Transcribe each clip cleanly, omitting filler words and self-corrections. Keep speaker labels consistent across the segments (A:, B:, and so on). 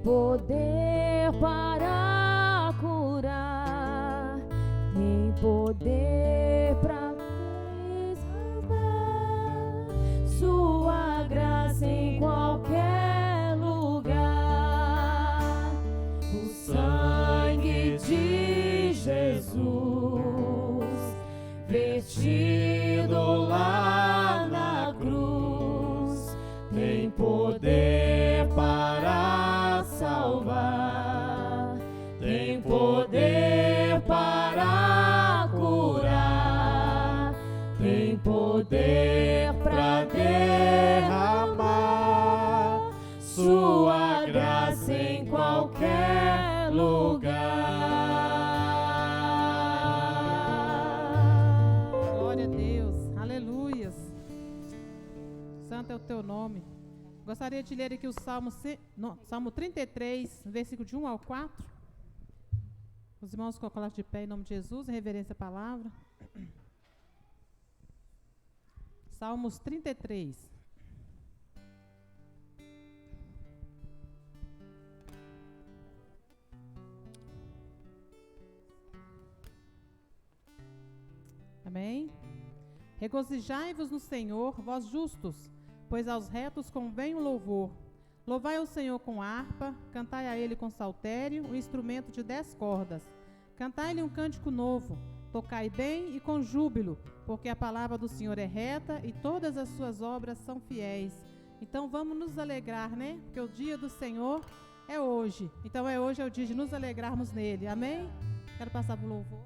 A: poder para curar, tem poder para salvar, sua graça em qualquer lugar, o sangue de Jesus vertido lá na cruz, tem poder para salvar, tem poder para curar, tem poder para derramar sua graça em qualquer lugar.
B: Glória a Deus, aleluias. Santo é o teu nome. Gostaria de ler aqui o Salmo 33, versículo de 1 ao 4. Os irmãos colocaram de pé em nome de Jesus, em reverência à palavra. Salmos 33. Amém? Regozijai-vos no Senhor, vós justos, pois aos retos convém o louvor. Louvai o Senhor com harpa, cantai a Ele com saltério, um instrumento de 10 cordas. Cantai-lhe um cântico novo, tocai bem e com júbilo, porque a palavra do Senhor é reta e todas as suas obras são fiéis. Então vamos nos alegrar, né? Porque o dia do Senhor é hoje. Então hoje é o dia de nos alegrarmos nele. Amém? Quero passar para o louvor.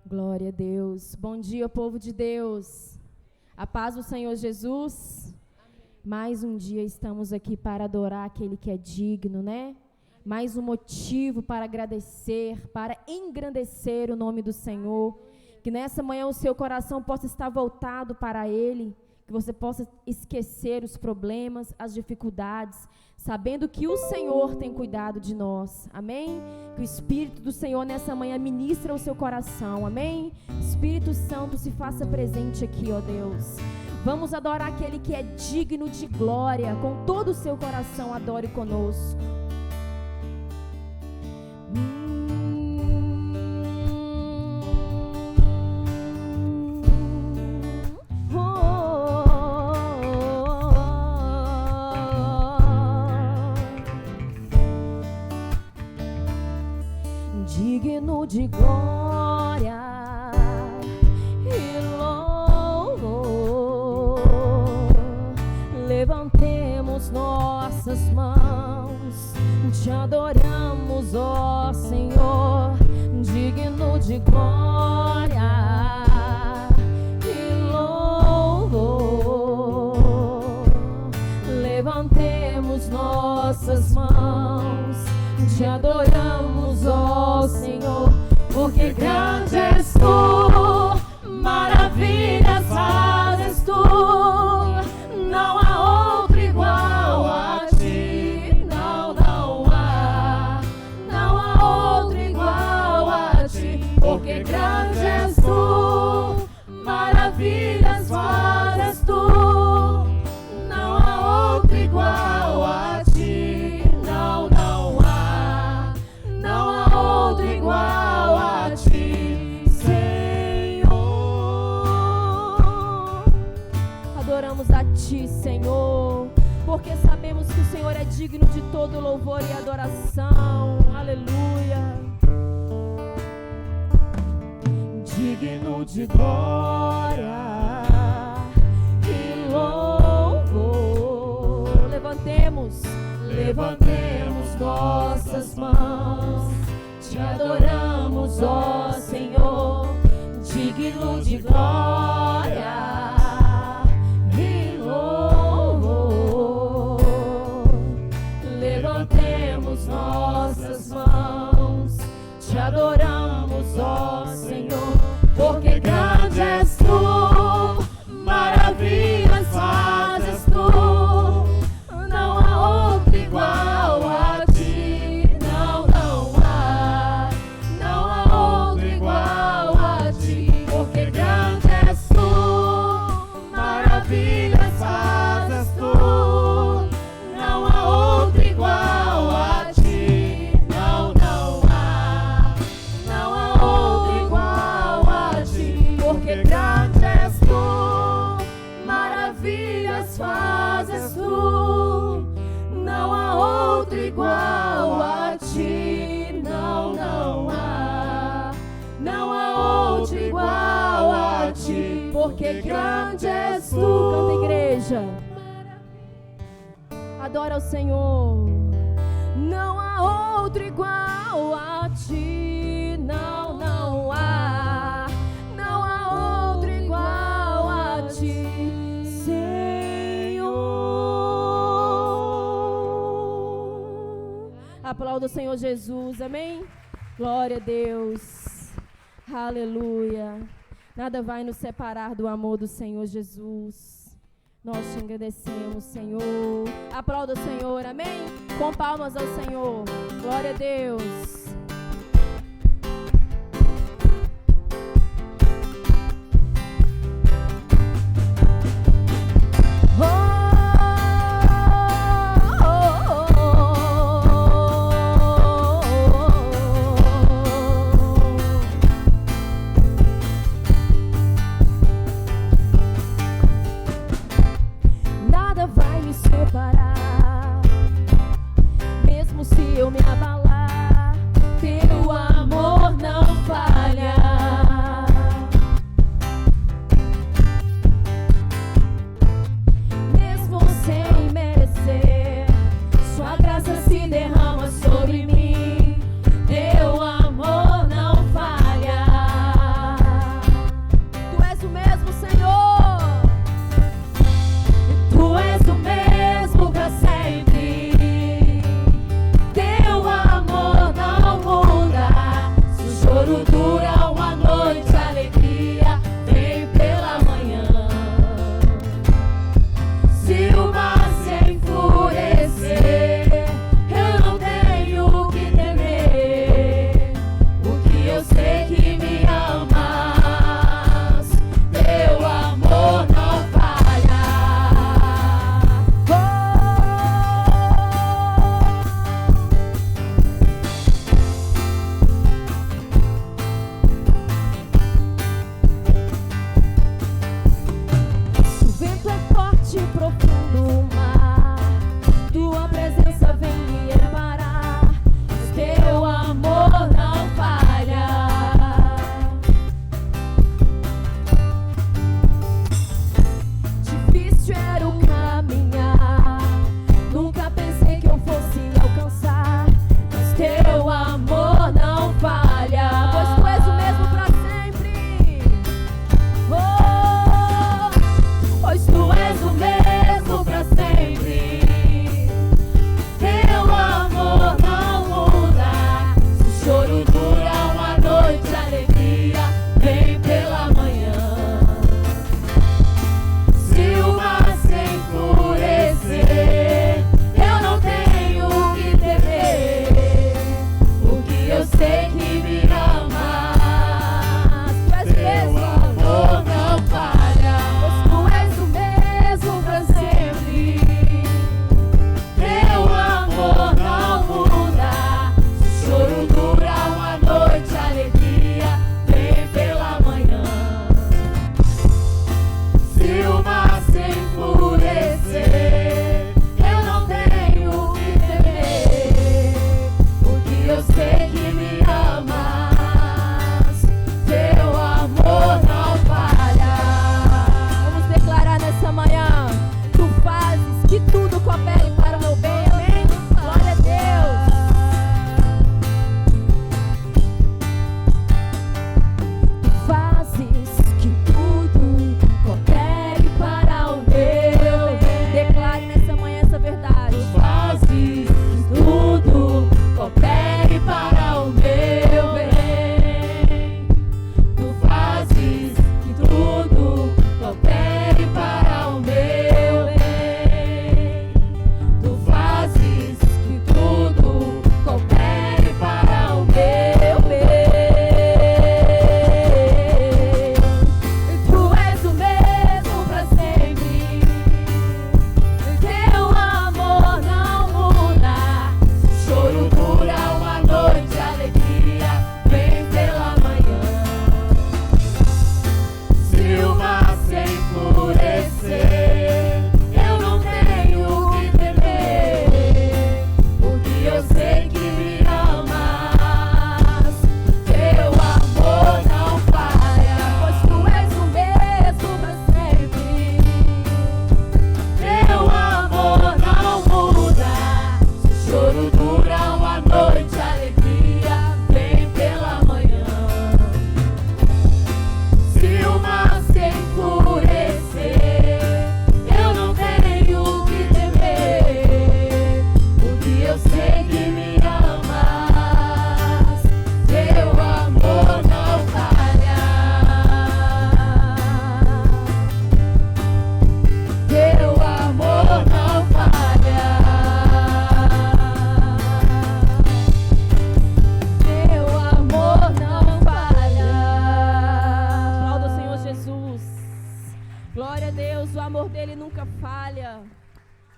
A: Glória a Deus. Bom dia, povo de Deus. A paz do Senhor Jesus. Amém. Mais um dia estamos aqui para adorar aquele que é digno, né? Mais um motivo para agradecer, para engrandecer o nome do Senhor. Que nessa manhã o seu coração possa estar voltado para Ele, que você possa esquecer os problemas, as dificuldades, sabendo que o Senhor tem cuidado de nós, amém? Que o Espírito do Senhor nessa manhã ministra o seu coração, amém? Espírito Santo, se faça presente aqui, ó Deus. Vamos adorar aquele que é digno de glória, com todo o seu coração, adore conosco. Digno de glória e louvor, levantemos nossas mãos, te adoramos, ó Senhor. Digno de glória e louvor, levantemos nossas mãos, te adoramos, ó Senhor, porque grande és tu, maravilhas fazes tu, não há outro igual a ti, não há outro igual a ti, porque grande és tu, maravilhas fazes tu, não há outro igual a ti, não há outro igual a ti, Senhor. Adoramos a ti, Senhor, porque sabemos que o Senhor é digno de todo louvor e adoração. Aleluia. Digno de glória e louvor, levantemos nossas mãos, te adoramos, ó Senhor. Digno de glória e louvor, levantemos nossas mãos, te adoramos, ó Senhor, porque grande és tu, maravilhas fazes tu, não há outro igual a ti, não há outro igual a ti, porque grande és tu, outro igual a ti. Não, não há. Não há outro igual a ti. Porque grande és tu. Canta, igreja. Adora o Senhor. Não há outro igual a ti. Não, não há. Não há outro igual a ti, Senhor. Aplauda o Senhor Jesus, amém? Glória a Deus. Aleluia. Nada vai nos separar do amor do Senhor Jesus. Nós te agradecemos, Senhor. Aplauda o Senhor, amém? Com palmas ao Senhor. Glória a Deus. Mesmo se eu me abalar, teu amor não falha. Mesmo sem merecer, sua graça se derrama sobre mim. Teu amor não falha. Tu és o mesmo, Senhor. Tu és o mesmo pra sempre.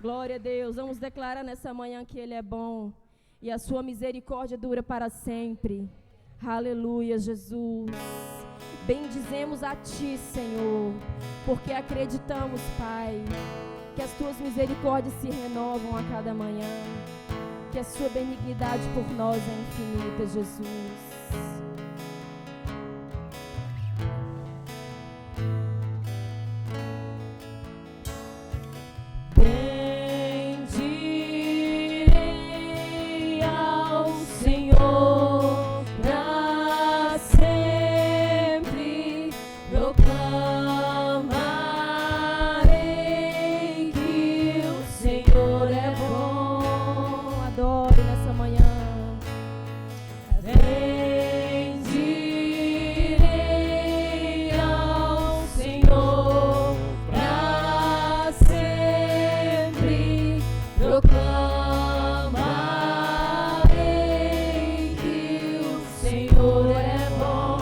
A: Glória a Deus. Vamos declarar nessa manhã que Ele é bom e a sua misericórdia dura para sempre. Aleluia, Jesus. Bendizemos a Ti, Senhor, porque acreditamos, Pai, que as Tuas misericórdias se renovam a cada manhã, que a Sua benignidade por nós é infinita, Jesus. Bendirei ao Senhor pra sempre, proclamarei que o Senhor é bom. Adore nessa manhã. Bendirei ao Senhor pra sempre, proclamarei que o Senhor é bom.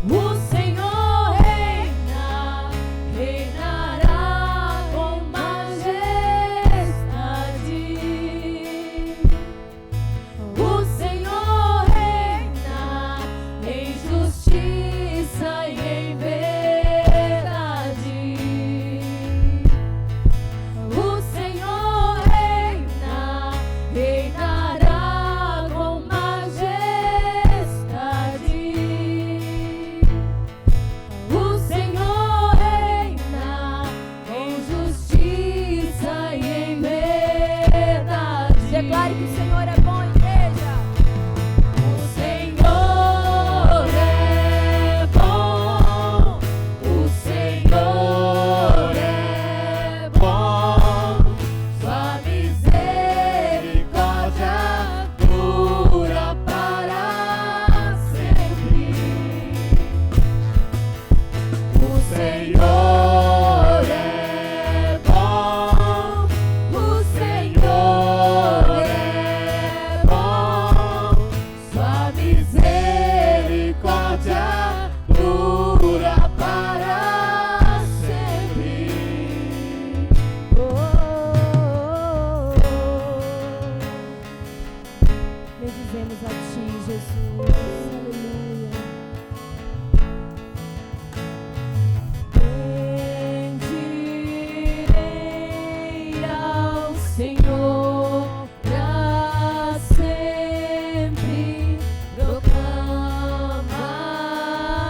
A: O Senhor reina, reinará com majestade. O Senhor reina em justiça e em verdade. O Senhor reina, reinará com majestade. O Senhor reina em justiça e em verdade. Declare que o Senhor é bom, igreja. O Senhor é bom. O Senhor é bom. Sua misericórdia dura para sempre. O Senhor é bom. O Senhor é bom. Sua misericórdia dura para sempre. Bendizemos a Ti, Jesus. Aleluia. Bendirei ao Senhor pra sempre,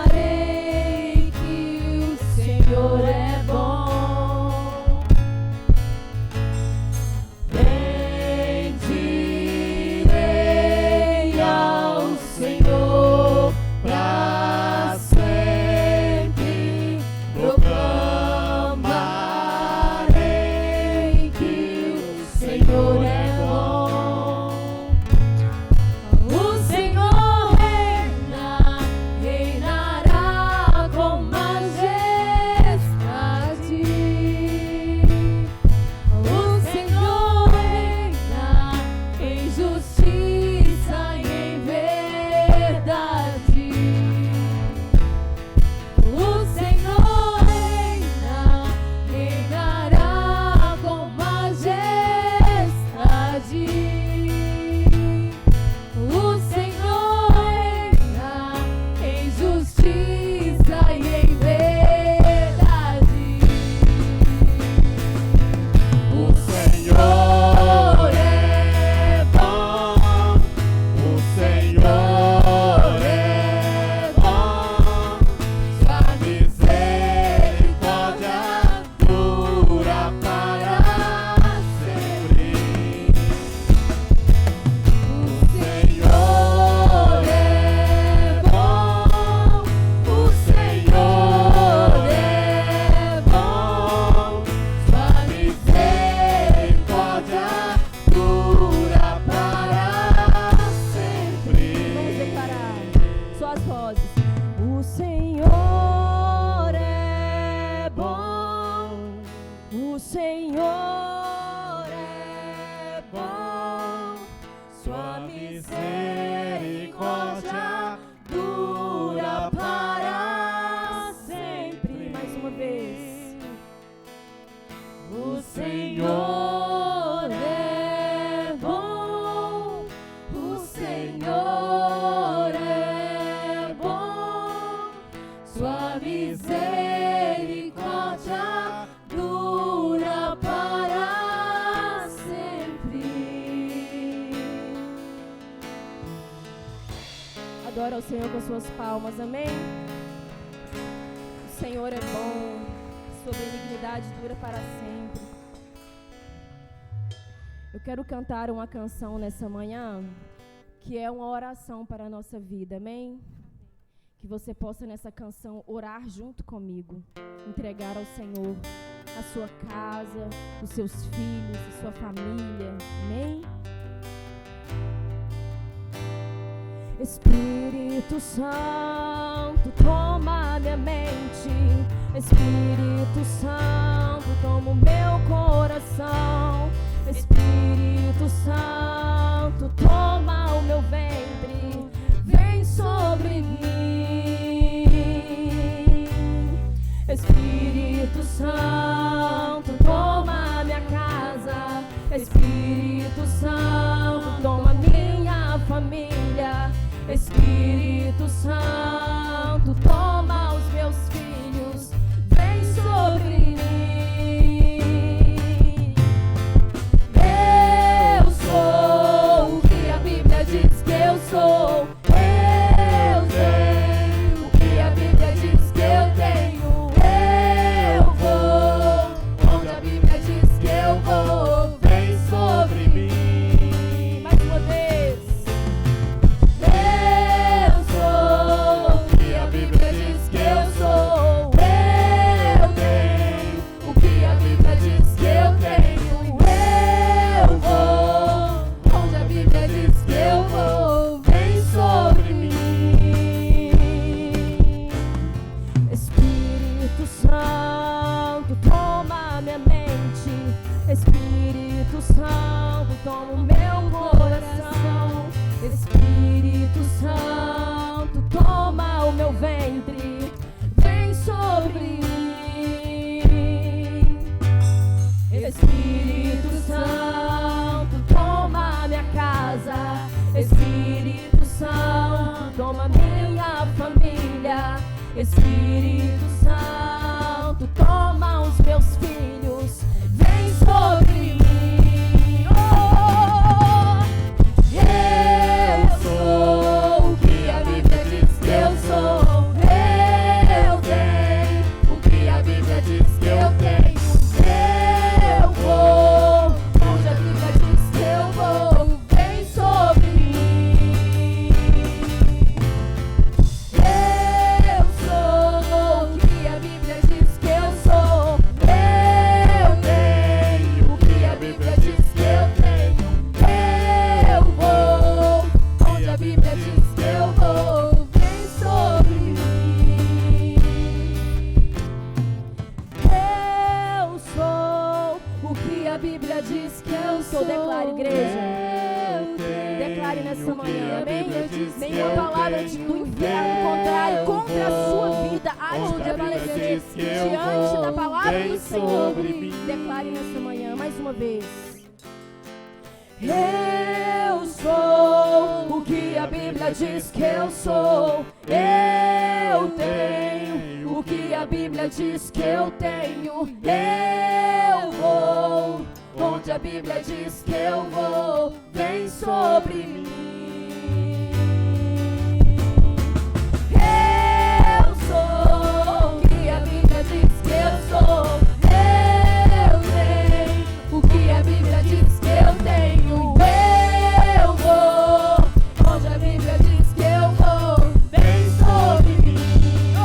A: proclamarei que o Senhor é bom. Bendirei ao Senhor pra sempre, proclamarei que o Senhor é bom. O Senhor reina, reinará com majestade. O Senhor reina em justiça e em verdade. O Senhor reina, reinará com majestade. O Senhor reina em justiça e em verdade. O Senhor é bom. O Senhor é bom. Sua misericórdia dura para sempre. O Senhor é bom. O Senhor é bom. Sua misericórdia dura para sempre. Vamos declarar suas vozes. O Senhor é bom. O Senhor é bom. Sua misericórdia dura para sempre. Mais uma vez. O Senhor é bom, o Senhor é bom, sua misericórdia dura para sempre. Adora o Senhor com suas palmas, amém? O Senhor é bom, sua benignidade dura para sempre. Eu quero cantar uma canção nessa manhã, que é uma oração para a nossa vida, amém? Que você possa nessa canção orar junto comigo, entregar ao Senhor a sua casa, os seus filhos, a sua família, amém? Espírito Santo, toma minha mente. Espírito Santo, toma o meu coração. Espírito Santo, toma o meu ventre. Vem sobre mim. Espírito Santo, toma minha casa. Espírito Santo, toma minha família. Espírito Santo, toma os meus filhos, vem sobre mim. Eu sou o que a Bíblia diz que eu sou. Eu tenho o que a Bíblia diz que eu tenho. Eu vou onde a Bíblia diz que eu vou. Vem sobre mim. Mais uma vez. Espírito Santo, toma o meu coração. Espírito Santo, toma o meu ventre. Vem sobre mim. Espírito Santo, toma minha casa. Espírito Santo, toma minha família. Espírito Santo, toma os meus filhos. Vem sobre mim. Oh, eu sou o que a Bíblia diz que eu sou. Eu tenho o que a Bíblia diz que eu tenho. Eu vou onde a Bíblia diz que eu vou. Vem sobre mim. Eu sou o que a Bíblia diz que eu sou. Eu tenho o que a Bíblia diz que eu tenho. Eu vou onde a Bíblia diz que eu vou. Vem sobre mim. Eu sou o que a Bíblia diz que eu sou. Declare, igreja. Declare nessa manhã, amém? Nenhuma palavra do inferno contrário contra a sua vida há de prevalecer diante da palavra do Senhor. Declare nessa manhã, mais uma vez. Eu sou o que a Bíblia diz que eu sou. Eu tenho o que a Bíblia diz que eu tenho. Eu vou onde a Bíblia diz que eu vou. Vem sobre mim. Eu sou o que a Bíblia diz que eu sou. Eu tenho o que a Bíblia diz que eu tenho. Eu vou onde a Bíblia diz que eu vou. Vem sobre mim. Oh,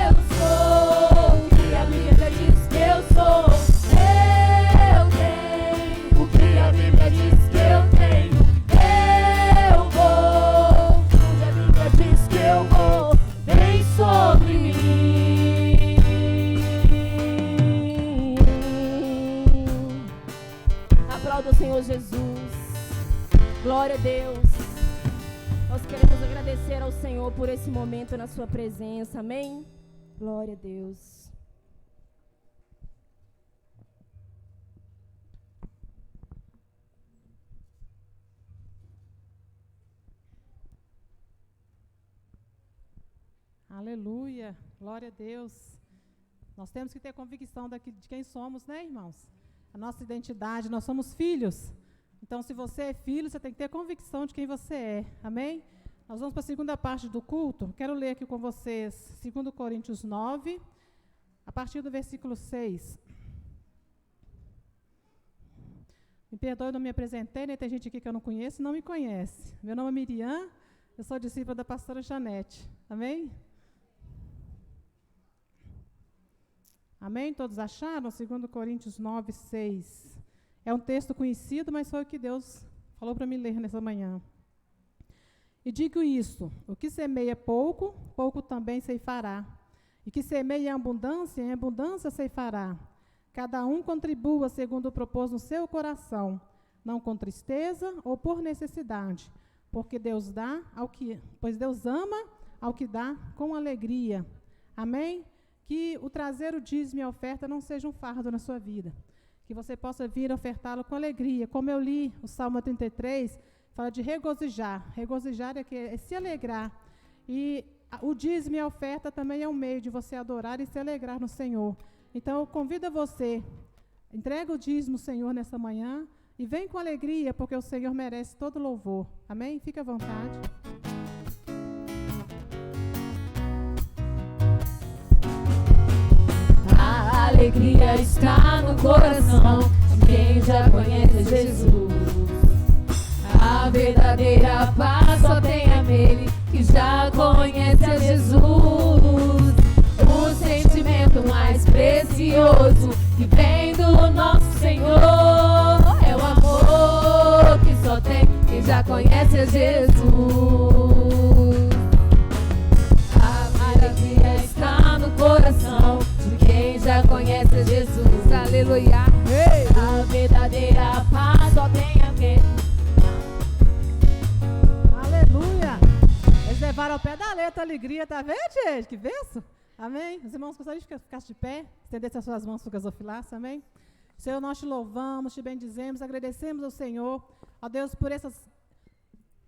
A: eu sou o que a Bíblia diz que eu sou. Eu tenho o que a Bíblia diz que eu tenho. Eu vou onde a Bíblia diz que eu vou. Vem sobre mim. Aplauda o Senhor Jesus. Glória a Deus. Nós queremos agradecer ao Senhor por esse momento na sua presença. Amém? Glória a Deus.
B: Aleluia. Glória a Deus. Nós temos que ter convicção de quem somos, né, irmãos? A nossa identidade, nós somos filhos. Então, se você é filho, você tem que ter convicção de quem você é. Amém? Nós vamos para a segunda parte do culto. Quero ler aqui com vocês 2 Coríntios 9, a partir do versículo 6. Me perdoe, eu não me apresentei, né? Tem gente aqui que eu não conheço e não me conhece. Meu nome é Miriam, eu sou discípula da pastora Janete. Amém? Amém? Todos acharam? 2 Coríntios 9, 6. É um texto conhecido, mas foi o que Deus falou para mim ler nessa manhã. E digo isto: o que semeia pouco, pouco também ceifará. E que semeia em abundância ceifará. Cada um contribua segundo propôs no seu coração, não com tristeza ou por necessidade, porque pois Deus ama ao que dá com alegria. Amém? Que o trazer o dízimo e a oferta não seja um fardo na sua vida. Que você possa vir ofertá-lo com alegria. Como eu li o Salmo 33, fala de regozijar. Regozijar é se alegrar. E o dízimo e a oferta também é um meio de você adorar e se alegrar no Senhor. Então, eu convido a você, entrega o dízimo, Senhor, nessa manhã e vem com alegria, porque o Senhor merece todo louvor. Amém? Fique à vontade.
A: A alegria está no coração de quem já conhece Jesus. A verdadeira paz só tem nele que já conhece a Jesus. O sentimento mais precioso que vem do nosso Senhor é o amor que só tem quem já conhece a Jesus. A alegria está no coração de quem já conhece a Jesus. Aleluia. A verdadeira paz só tem aquele.
B: Aleluia. Eles levaram ao pé da letra a alegria, tá vendo, gente? Que benção. Amém? Os irmãos gostariam de ficar de pé, estendesse as suas mãos para o gasofilaço, amém? Senhor, nós te louvamos, te bendizemos, agradecemos ao Senhor, ó Deus, por essas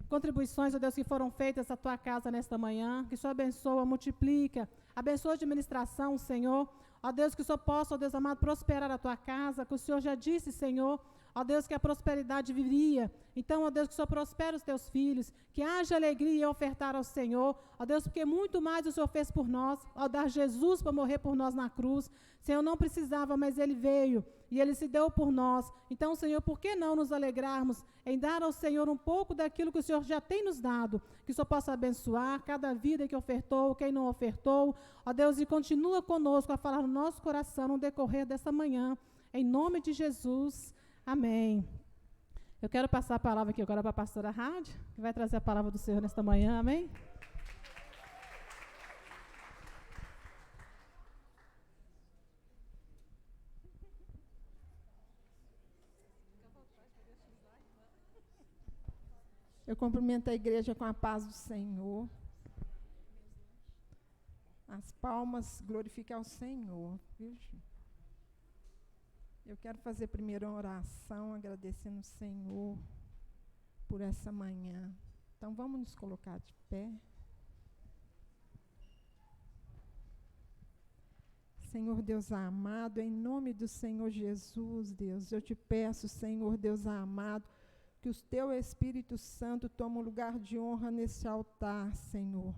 B: contribuições, ó Deus, que foram feitas à tua casa nesta manhã, que o Senhor abençoa, multiplica, abençoa a administração, Senhor, ó Deus, que o Senhor possa, ó Deus amado, prosperar a tua casa, que o Senhor já disse, Senhor, ó Deus, que a prosperidade viria. Então, ó Deus, que o Senhor prospere os teus filhos, que haja alegria em ofertar ao Senhor, ó Deus, porque muito mais o Senhor fez por nós, ao dar Jesus para morrer por nós na cruz. Senhor, não precisava, mas Ele veio e Ele se deu por nós. Então, Senhor, por que não nos alegrarmos em dar ao Senhor um pouco daquilo que o Senhor já tem nos dado, que o Senhor possa abençoar cada vida que ofertou, quem não ofertou, ó Deus, e continua conosco a falar no nosso coração no decorrer dessa manhã, em nome de Jesus. Amém. Eu quero passar a palavra aqui agora para a pastora Rádio, que vai trazer a palavra do Senhor nesta manhã. Amém?
C: Eu cumprimento a igreja com a paz do Senhor. As palmas glorificam ao Senhor. Eu quero fazer primeiro uma oração, agradecendo o Senhor por essa manhã. Então, vamos nos colocar de pé. Senhor Deus amado, em nome do Senhor Jesus, Deus, eu te peço, Senhor Deus amado, que o teu Espírito Santo tome um lugar de honra nesse altar, Senhor.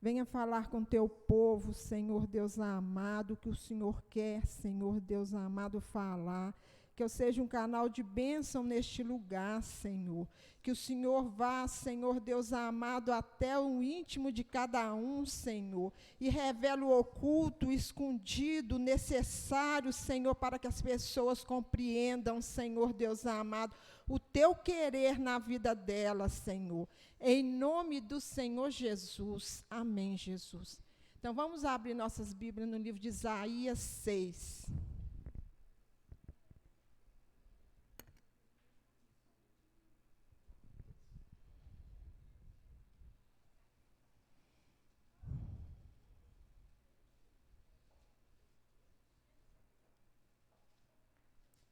C: Venha falar com teu povo, Senhor Deus amado, que o Senhor quer, Senhor Deus amado, falar. Que eu seja um canal de bênção neste lugar, Senhor. Que o Senhor vá, Senhor Deus amado, até o íntimo de cada um, Senhor. E revele o oculto, o escondido, necessário, Senhor, para que as pessoas compreendam, Senhor Deus amado, o teu querer na vida delas, Senhor. Em nome do Senhor Jesus. Amém, Jesus. Então, vamos abrir nossas Bíblias no livro de Isaías 6.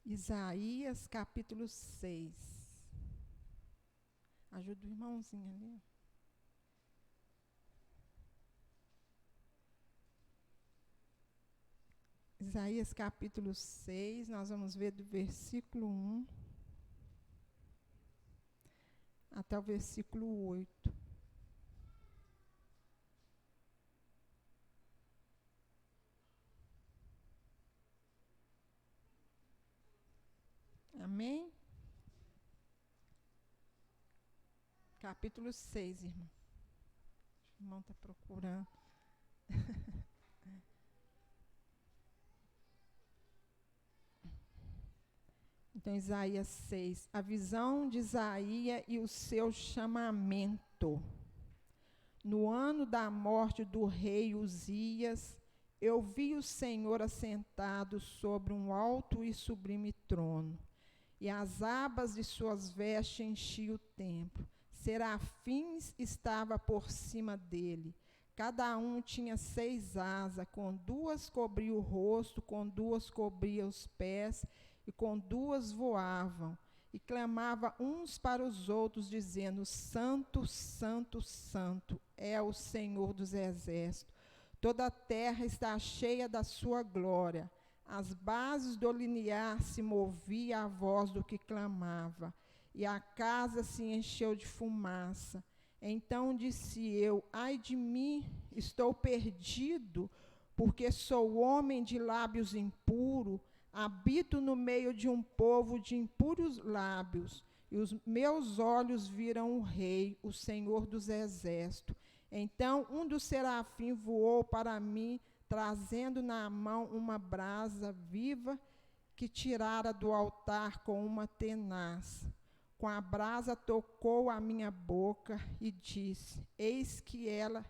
C: Isaías, capítulo 6. Ajuda o irmãozinho ali. Isaías capítulo 6, nós vamos ver do versículo 1 até o versículo 8. Amém? Capítulo 6, irmão. O irmão está procurando. Então, Isaías 6, a visão de Isaías e o seu chamamento. No ano da morte do rei Uzias, eu vi o Senhor assentado sobre um alto e sublime trono, e as abas de suas vestes enchiam o templo. Serafins estava por cima dele. Cada um tinha 6 asas, com 2 cobria o rosto, com 2 cobria os pés, e com 2 voavam, e clamava uns para os outros, dizendo: Santo, Santo, Santo é o Senhor dos exércitos. Toda a terra está cheia da sua glória. As bases do limiar se movia à voz do que clamava, e a casa se encheu de fumaça. Então disse eu: ai de mim, estou perdido, porque sou homem de lábios impuros, habito no meio de um povo de impuros lábios, e os meus olhos viram o Rei, o Senhor dos exércitos. Então um dos serafins voou para mim, trazendo na mão uma brasa viva que tirara do altar com uma tenaz. Com a brasa tocou a minha boca e disse: eis que ela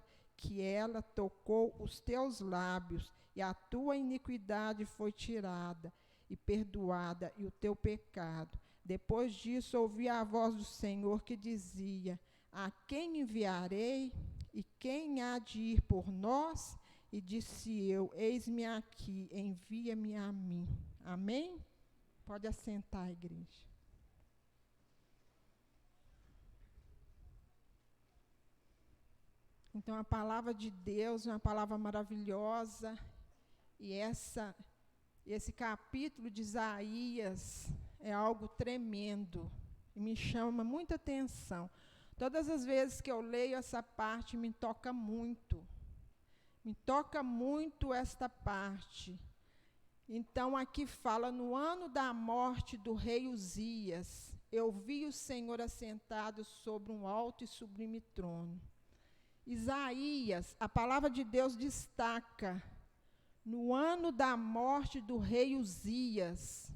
C: tocou os teus lábios, e a tua iniquidade foi tirada e perdoada, e o teu pecado. Depois disso ouvi a voz do Senhor que dizia: a quem enviarei? E quem há de ir por nós? E disse eu: eis-me aqui, envia-me a mim. Amém? Pode assentar, igreja. Então, a palavra de Deus é uma palavra maravilhosa, e esse capítulo de Isaías é algo tremendo, e me chama muita atenção. Todas as vezes que eu leio essa parte, me toca muito esta parte. Então, aqui fala: no ano da morte do rei Uzias, eu vi o Senhor assentado sobre um alto e sublime trono. Isaías, a palavra de Deus destaca: no ano da morte do rei Uzias.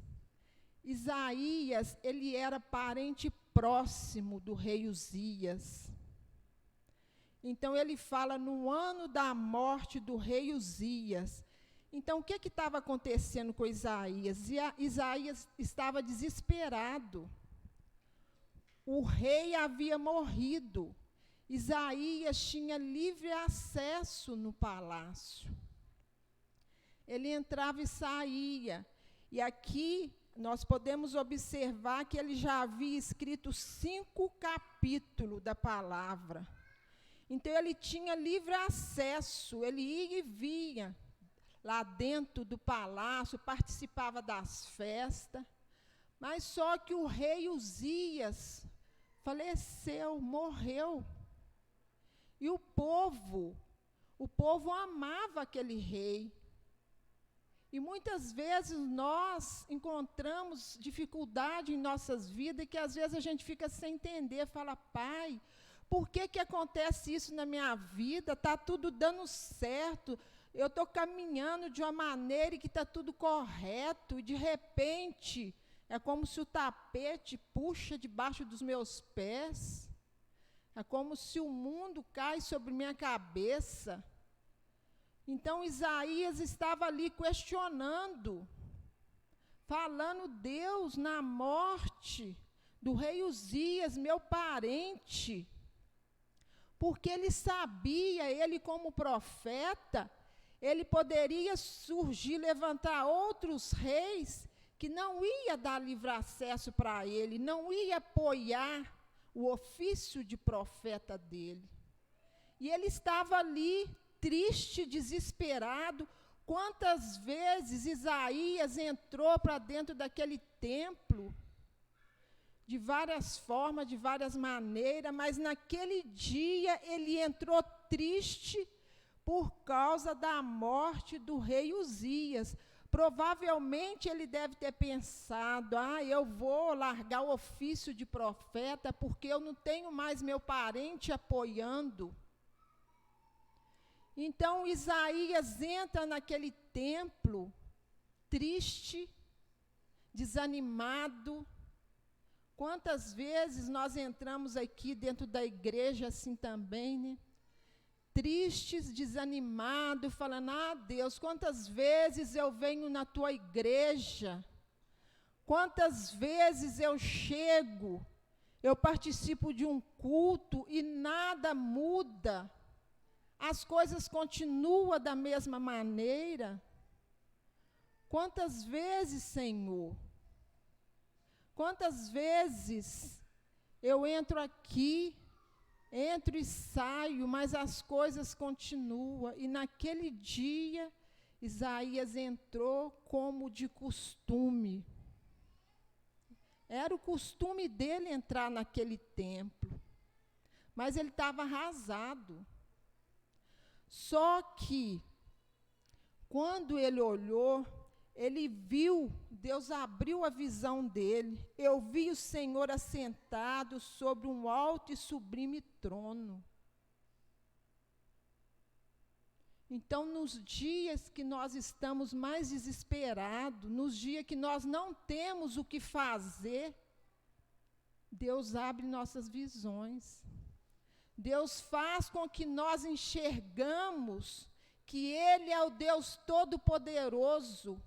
C: Isaías, ele era parente próximo do rei Uzias. Então ele fala no ano da morte do rei Uzias. Então o que estava acontecendo com Isaías? Isaías estava desesperado. O rei havia morrido. Isaías tinha livre acesso no palácio. Ele entrava e saía. E aqui nós podemos observar que ele já havia escrito 5 capítulos da palavra. Então ele tinha livre acesso, ele ia e vinha lá dentro do palácio, participava das festas. Mas só que o rei Uzias faleceu, morreu. E o povo amava aquele rei. E muitas vezes nós encontramos dificuldade em nossas vidas, que às vezes a gente fica sem entender, fala: pai, por que acontece isso na minha vida? Está tudo dando certo, eu estou caminhando de uma maneira que está tudo correto, e de repente é como se o tapete puxa debaixo dos meus pés. É como se o mundo cai sobre minha cabeça. Então Isaías estava ali questionando, falando: Deus, na morte do rei Uzias, meu parente, porque ele sabia, ele como profeta, ele poderia surgir, levantar outros reis que não ia dar livre acesso para ele, não ia apoiar o ofício de profeta dele. E ele estava ali, triste, desesperado, Quantas vezes Isaías entrou para dentro daquele templo, de várias formas, de várias maneiras, mas naquele dia ele entrou triste por causa da morte do rei Uzias. Provavelmente ele deve ter pensado, eu vou largar o ofício de profeta porque eu não tenho mais meu parente apoiando. Então Isaías entra naquele templo triste, desanimado. Quantas vezes nós entramos aqui dentro da igreja assim também, né? Tristes, desanimados, falando, Deus, quantas vezes eu venho na tua igreja, quantas vezes eu chego, eu participo de um culto e nada muda, as coisas continuam da mesma maneira. Quantas vezes, Senhor, quantas vezes eu entro aqui, entro e saio, mas as coisas continuam. E naquele dia, Isaías entrou como de costume. Era o costume dele entrar naquele templo. Mas ele estava arrasado. Só que, quando ele olhou, ele viu, Deus abriu a visão dele. Eu vi o Senhor assentado sobre um alto e sublime trono. Então, nos dias que nós estamos mais desesperados, nos dias que nós não temos o que fazer, Deus abre nossas visões. Deus faz com que nós enxergamos que Ele é o Deus Todo-Poderoso.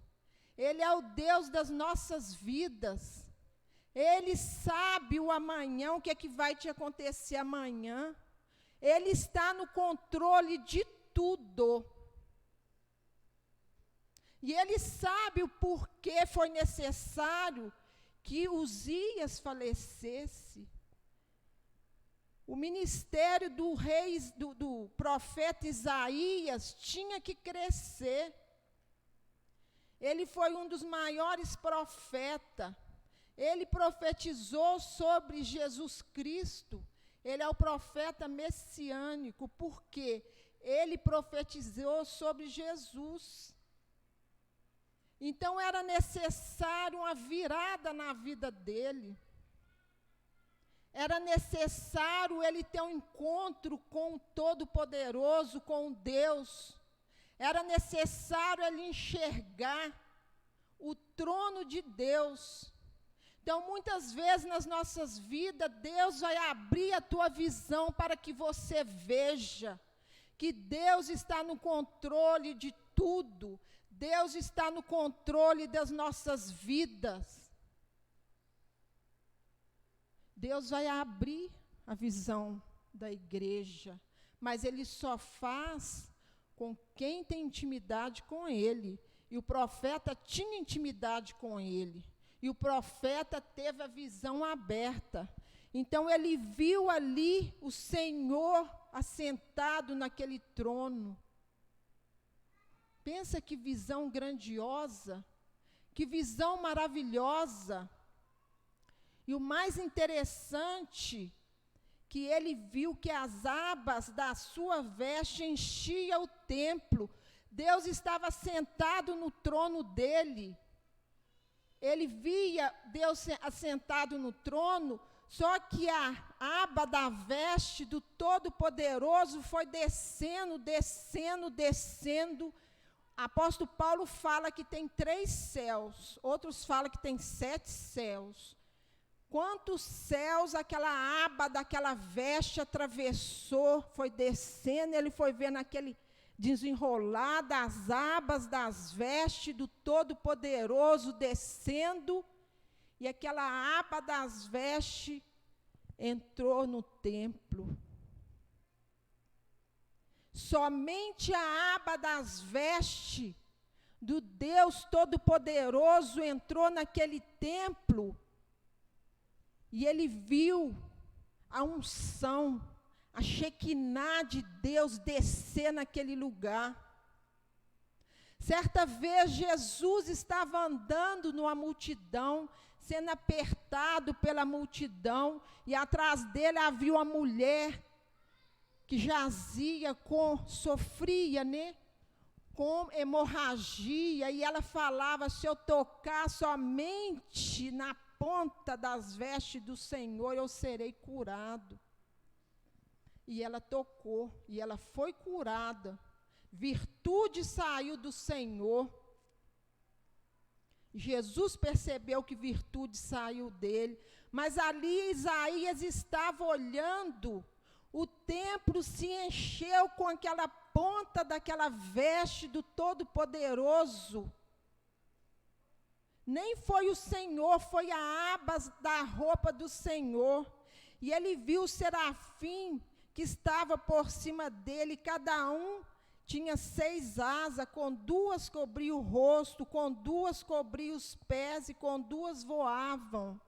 C: Ele é o Deus das nossas vidas. Ele sabe o amanhã, o que é que vai te acontecer amanhã. Ele está no controle de tudo. E Ele sabe o porquê foi necessário que Uzias falecesse. O ministério do profeta Isaías tinha que crescer. Ele foi um dos maiores profetas. Ele profetizou sobre Jesus Cristo. Ele é o profeta messiânico, porque ele profetizou sobre Jesus. Então era necessário uma virada na vida dele. Era necessário ele ter um encontro com o Todo-Poderoso, com Deus. Era necessário ele enxergar o trono de Deus. Então, muitas vezes nas nossas vidas, Deus vai abrir a tua visão para que você veja que Deus está no controle de tudo. Deus está no controle das nossas vidas. Deus vai abrir a visão da igreja, mas Ele só faz com quem tem intimidade com Ele. E o profeta tinha intimidade com Ele. E o profeta teve a visão aberta. Então ele viu ali o Senhor assentado naquele trono. Pensa que visão grandiosa, que visão maravilhosa. E o mais interessante, que ele viu que as abas da sua veste enchiam o templo. Deus estava sentado no trono dele. Ele via Deus assentado no trono, só que a aba da veste do Todo-Poderoso foi descendo, descendo, descendo. Apóstolo Paulo fala que tem 3 céus, outros falam que tem 7 céus. Quantos céus aquela aba daquela veste atravessou, foi descendo, ele foi vendo aquele desenrolar das abas das vestes do Todo-Poderoso descendo, e aquela aba das vestes entrou no templo. Somente a aba das vestes do Deus Todo-Poderoso entrou naquele templo, e ele viu a unção, a Shekinah de Deus descer naquele lugar. Certa vez, Jesus estava andando numa multidão, sendo apertado pela multidão, e atrás dele havia uma mulher que sofria, né, com hemorragia, e ela falava: se eu tocar somente na ponta das vestes do Senhor, eu serei curado. E ela tocou, e ela foi curada. Virtude saiu do Senhor. Jesus percebeu que virtude saiu dele, mas ali Isaías estava olhando, o templo se encheu com aquela ponta daquela veste do Todo-Poderoso. Nem foi o Senhor, foi a aba da roupa do Senhor. E ele viu o serafim que estava por cima dele, cada um tinha 6 asas, com 2 cobria o rosto, com 2 cobria os pés, e com 2 voavam.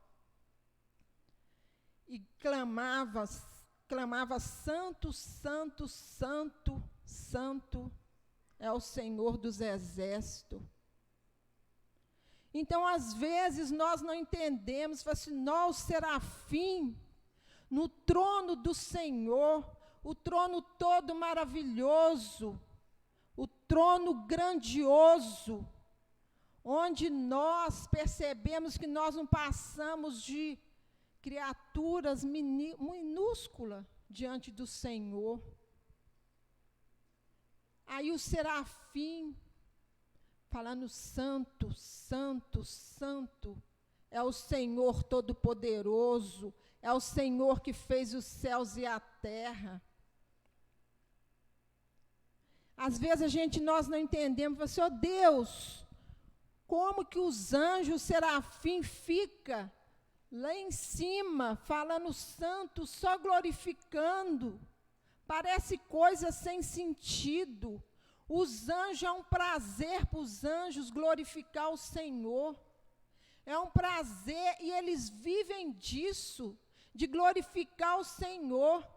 C: E clamava, santo, santo, santo, santo é o Senhor dos exércitos. Então, às vezes, nós não entendemos, fala assim, nós, serafim, no trono do Senhor, o trono todo maravilhoso, o trono grandioso, onde nós percebemos que nós não passamos de criaturas minúsculas diante do Senhor. Aí o serafim, falando: santo, santo, santo, é o Senhor Todo-Poderoso, é o Senhor que fez os céus e a terra. Às vezes nós não entendemos, assim, Deus, como que os anjos, serafim, fica lá em cima, falando santo, só glorificando, parece coisa sem sentido. Os anjos, é um prazer para os anjos glorificar o Senhor, é um prazer, e eles vivem disso, de glorificar o Senhor.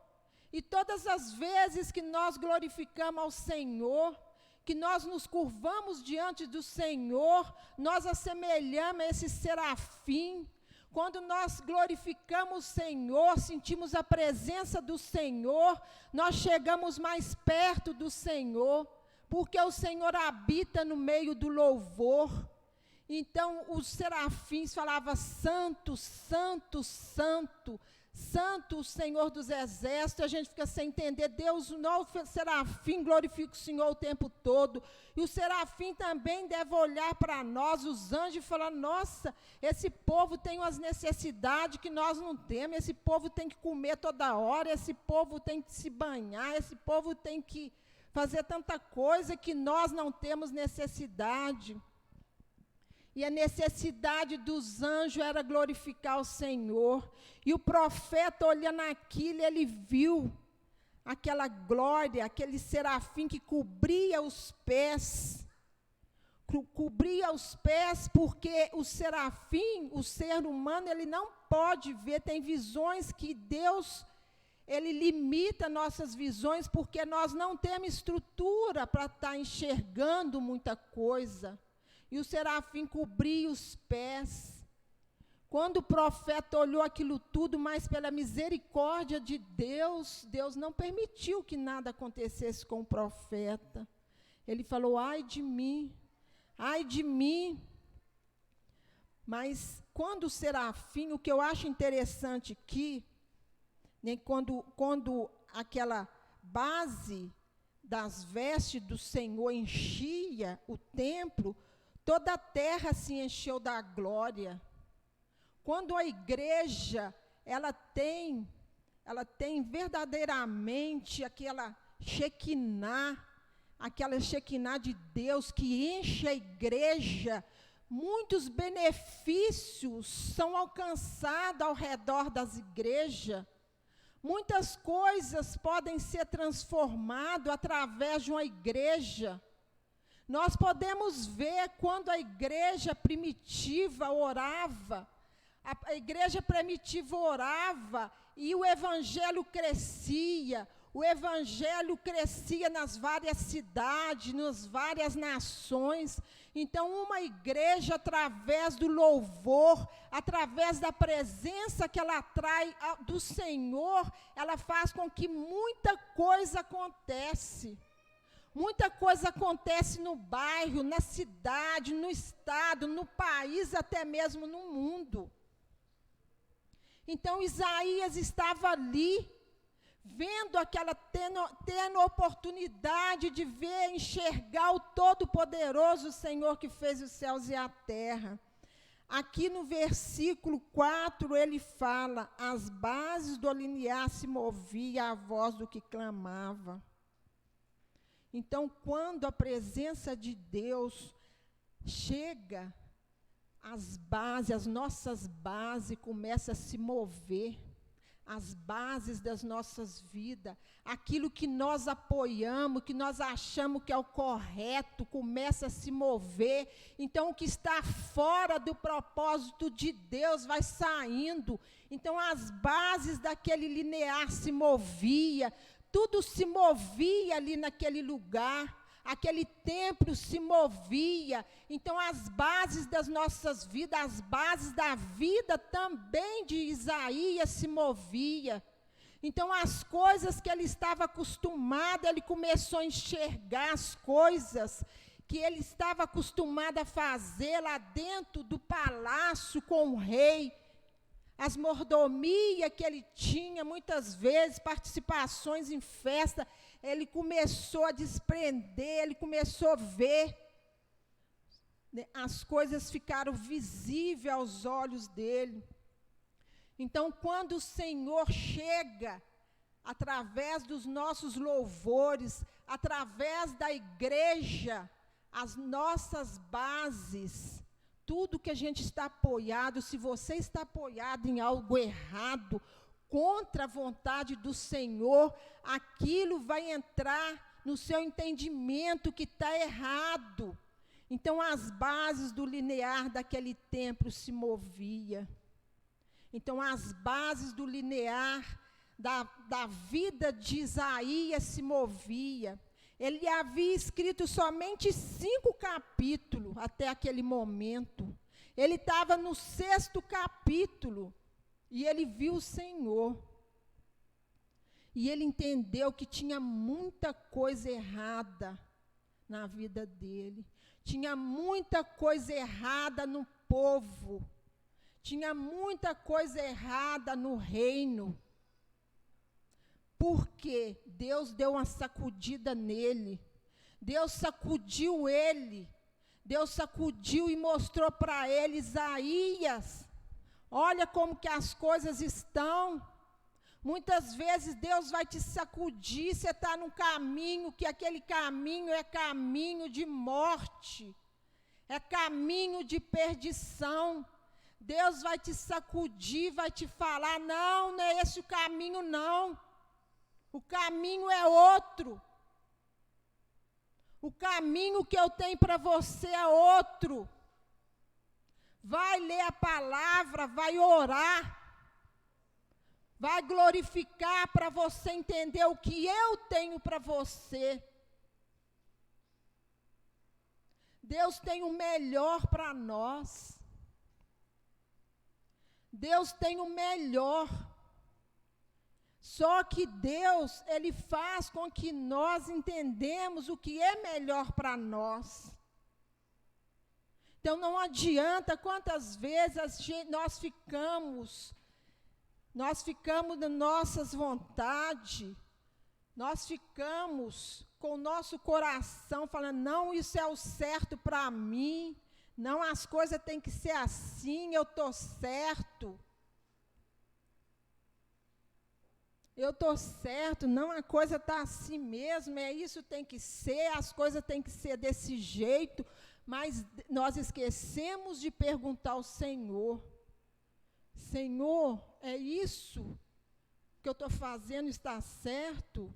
C: E todas as vezes que nós glorificamos ao Senhor, que nós nos curvamos diante do Senhor, nós assemelhamos a esse serafim. Quando nós glorificamos o Senhor, sentimos a presença do Senhor, nós chegamos mais perto do Senhor, porque o Senhor habita no meio do louvor. Então, os serafins falavam: santo, santo, santo, santo o Senhor dos exércitos. A gente fica sem entender. Deus, o novo serafim, glorifica o Senhor o tempo todo. E o serafim também deve olhar para nós, os anjos, e falar: nossa, esse povo tem umas necessidades que nós não temos, esse povo tem que comer toda hora, esse povo tem que se banhar, esse povo tem que fazer tanta coisa que nós não temos necessidade. E a necessidade dos anjos era glorificar o Senhor. E o profeta, olhando aquilo, ele viu aquela glória, aquele serafim que cobria os pés. Cobria os pés porque o serafim, o ser humano, ele não pode ver. Tem visões que Deus, ele limita nossas visões porque nós não temos estrutura para estar enxergando muita coisa. E o serafim cobria os pés. Quando o profeta olhou aquilo tudo, mas pela misericórdia de Deus, Deus não permitiu que nada acontecesse com o profeta. Ele falou: ai de mim, ai de mim. Mas quando o serafim, o que eu acho interessante aqui, né, quando aquela base das vestes do Senhor enchia o templo, toda a terra se encheu da glória. Quando a igreja, ela tem verdadeiramente aquela Shekinah de Deus que enche a igreja, muitos benefícios são alcançados ao redor das igrejas. Muitas coisas podem ser transformadas através de uma igreja. Nós podemos ver quando a igreja primitiva orava, a igreja primitiva orava e o evangelho crescia, O evangelho crescia nas várias cidades, nas várias nações. Então, uma igreja, através do louvor, através da presença que ela atrai do Senhor, ela faz com que muita coisa acontece. Muita coisa acontece no bairro, na cidade, no estado, no país, até mesmo no mundo. Então, Isaías estava ali, vendo aquela, tendo oportunidade de ver, enxergar o Todo-Poderoso Senhor que fez os céus e a terra. Aqui no versículo 4, ele fala, as bases do alinear se movia à voz do que clamava. Então, quando a presença de Deus chega, as nossas bases começam a se mover, as bases das nossas vidas, aquilo que nós apoiamos, que nós achamos que é o correto, começa a se mover. Então, o que está fora do propósito de Deus vai saindo. Então, as bases daquele linear se movia, tudo se movia ali naquele lugar. Aquele templo se movia. Então, as bases das nossas vidas, as bases da vida também de Isaías se movia. Então, as coisas que ele estava acostumado, ele começou a enxergar as coisas que ele estava acostumado a fazer lá dentro do palácio com o rei. As mordomias que ele tinha, muitas vezes, participações em festa, ele começou a desprender, ele começou a ver, né, as coisas ficaram visíveis aos olhos dele. Então, quando o Senhor chega, através dos nossos louvores, através da igreja, as nossas bases, tudo que a gente está apoiado, se você está apoiado em algo errado, contra a vontade do Senhor, aquilo vai entrar no seu entendimento que está errado. Então, as bases do linear daquele templo se moviam. Então, as bases do linear da vida de Isaías se movia. Ele havia escrito somente 5 capítulos até aquele momento. Ele estava no 6º capítulo e ele viu o Senhor. E ele entendeu que tinha muita coisa errada na vida dele. Tinha muita coisa errada no povo. Tinha muita coisa errada no reino. Porque Deus deu uma sacudida nele. Deus sacudiu ele. Deus sacudiu e mostrou para ele, Isaías, olha como que as coisas estão. Muitas vezes Deus vai te sacudir, você está num caminho, que aquele caminho é caminho de morte. É caminho de perdição. Deus vai te sacudir, vai te falar, não é esse o caminho não. O caminho é outro. O caminho que eu tenho para você é outro. Vai ler a palavra, vai orar, vai glorificar para você entender o que eu tenho para você. Deus tem o melhor para nós. Deus tem o melhor. Só que Deus, Ele faz com que nós entendemos o que é melhor para nós. Então, não adianta quantas vezes nós ficamos nas nossas vontades, nós ficamos com o nosso coração falando, não, isso é o certo para mim, não, as coisas têm que ser assim, eu estou certo. Eu estou certo, não, a coisa está assim mesmo, isso tem que ser, as coisas têm que ser desse jeito, mas nós esquecemos de perguntar ao Senhor, Senhor, é isso que eu estou fazendo, está certo?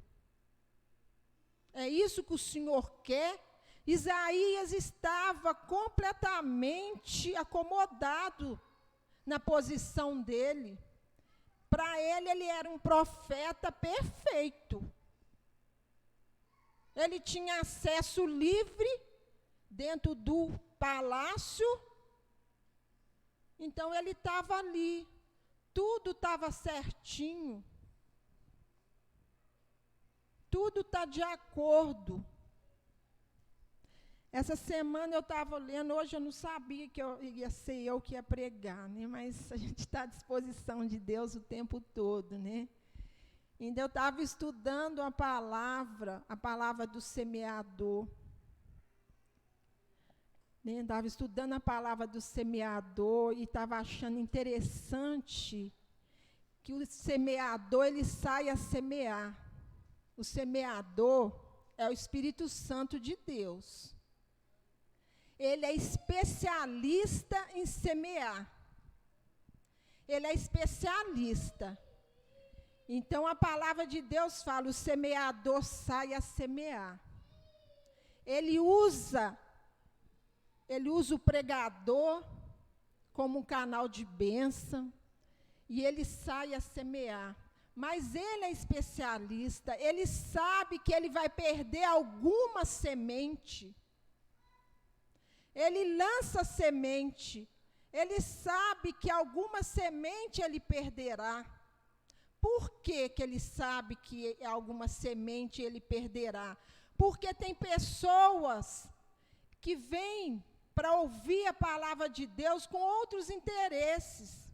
C: É isso que o Senhor quer? Isaías estava completamente acomodado na posição dele. Para ele, ele era um profeta perfeito. Ele tinha acesso livre dentro do palácio. Então ele estava ali. Tudo estava certinho. Tudo está de acordo. Essa semana eu estava lendo, hoje eu não sabia que ia ser eu que ia pregar, né? Mas a gente está à disposição de Deus o tempo todo, né? Então eu estava estudando a palavra do semeador. Né? Estava estudando a palavra do semeador e estava achando interessante que o semeador, ele sai a semear. O semeador é o Espírito Santo de Deus. Ele é especialista em semear. Ele é especialista. Então, a palavra de Deus fala, o semeador sai a semear. Ele usa o pregador como um canal de bênção, e ele sai a semear. Mas ele é especialista, ele sabe que ele vai perder alguma semente. Ele lança semente, ele sabe que alguma semente ele perderá. Por que ele sabe que alguma semente ele perderá? Porque tem pessoas que vêm para ouvir a palavra de Deus com outros interesses.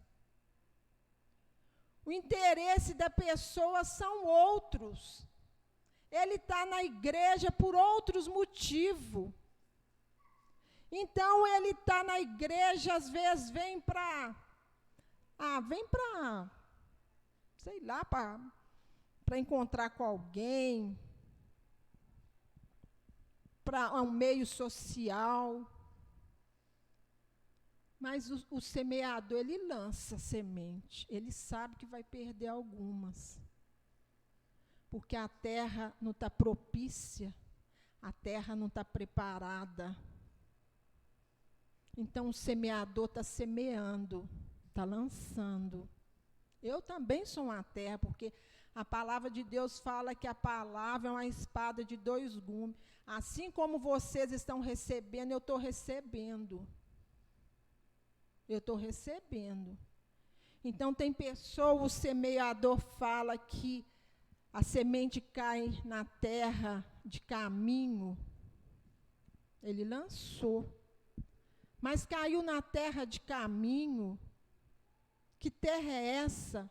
C: O interesse da pessoa são outros. Ele está na igreja por outros motivos. Então, ele está na igreja, às vezes vem para, sei lá, para encontrar com alguém, para um meio social. Mas o semeador, ele lança semente. Ele sabe que vai perder algumas. Porque a terra não está propícia, a terra não está preparada. Então, o semeador está semeando, está lançando. Eu também sou uma terra, porque a palavra de Deus fala que a palavra é uma espada de 2 gumes. Assim como vocês estão recebendo, eu estou recebendo. Eu estou recebendo. Então, tem pessoa, o semeador fala que a semente cai na terra de caminho. Ele lançou. Mas caiu na terra de caminho. Que terra é essa?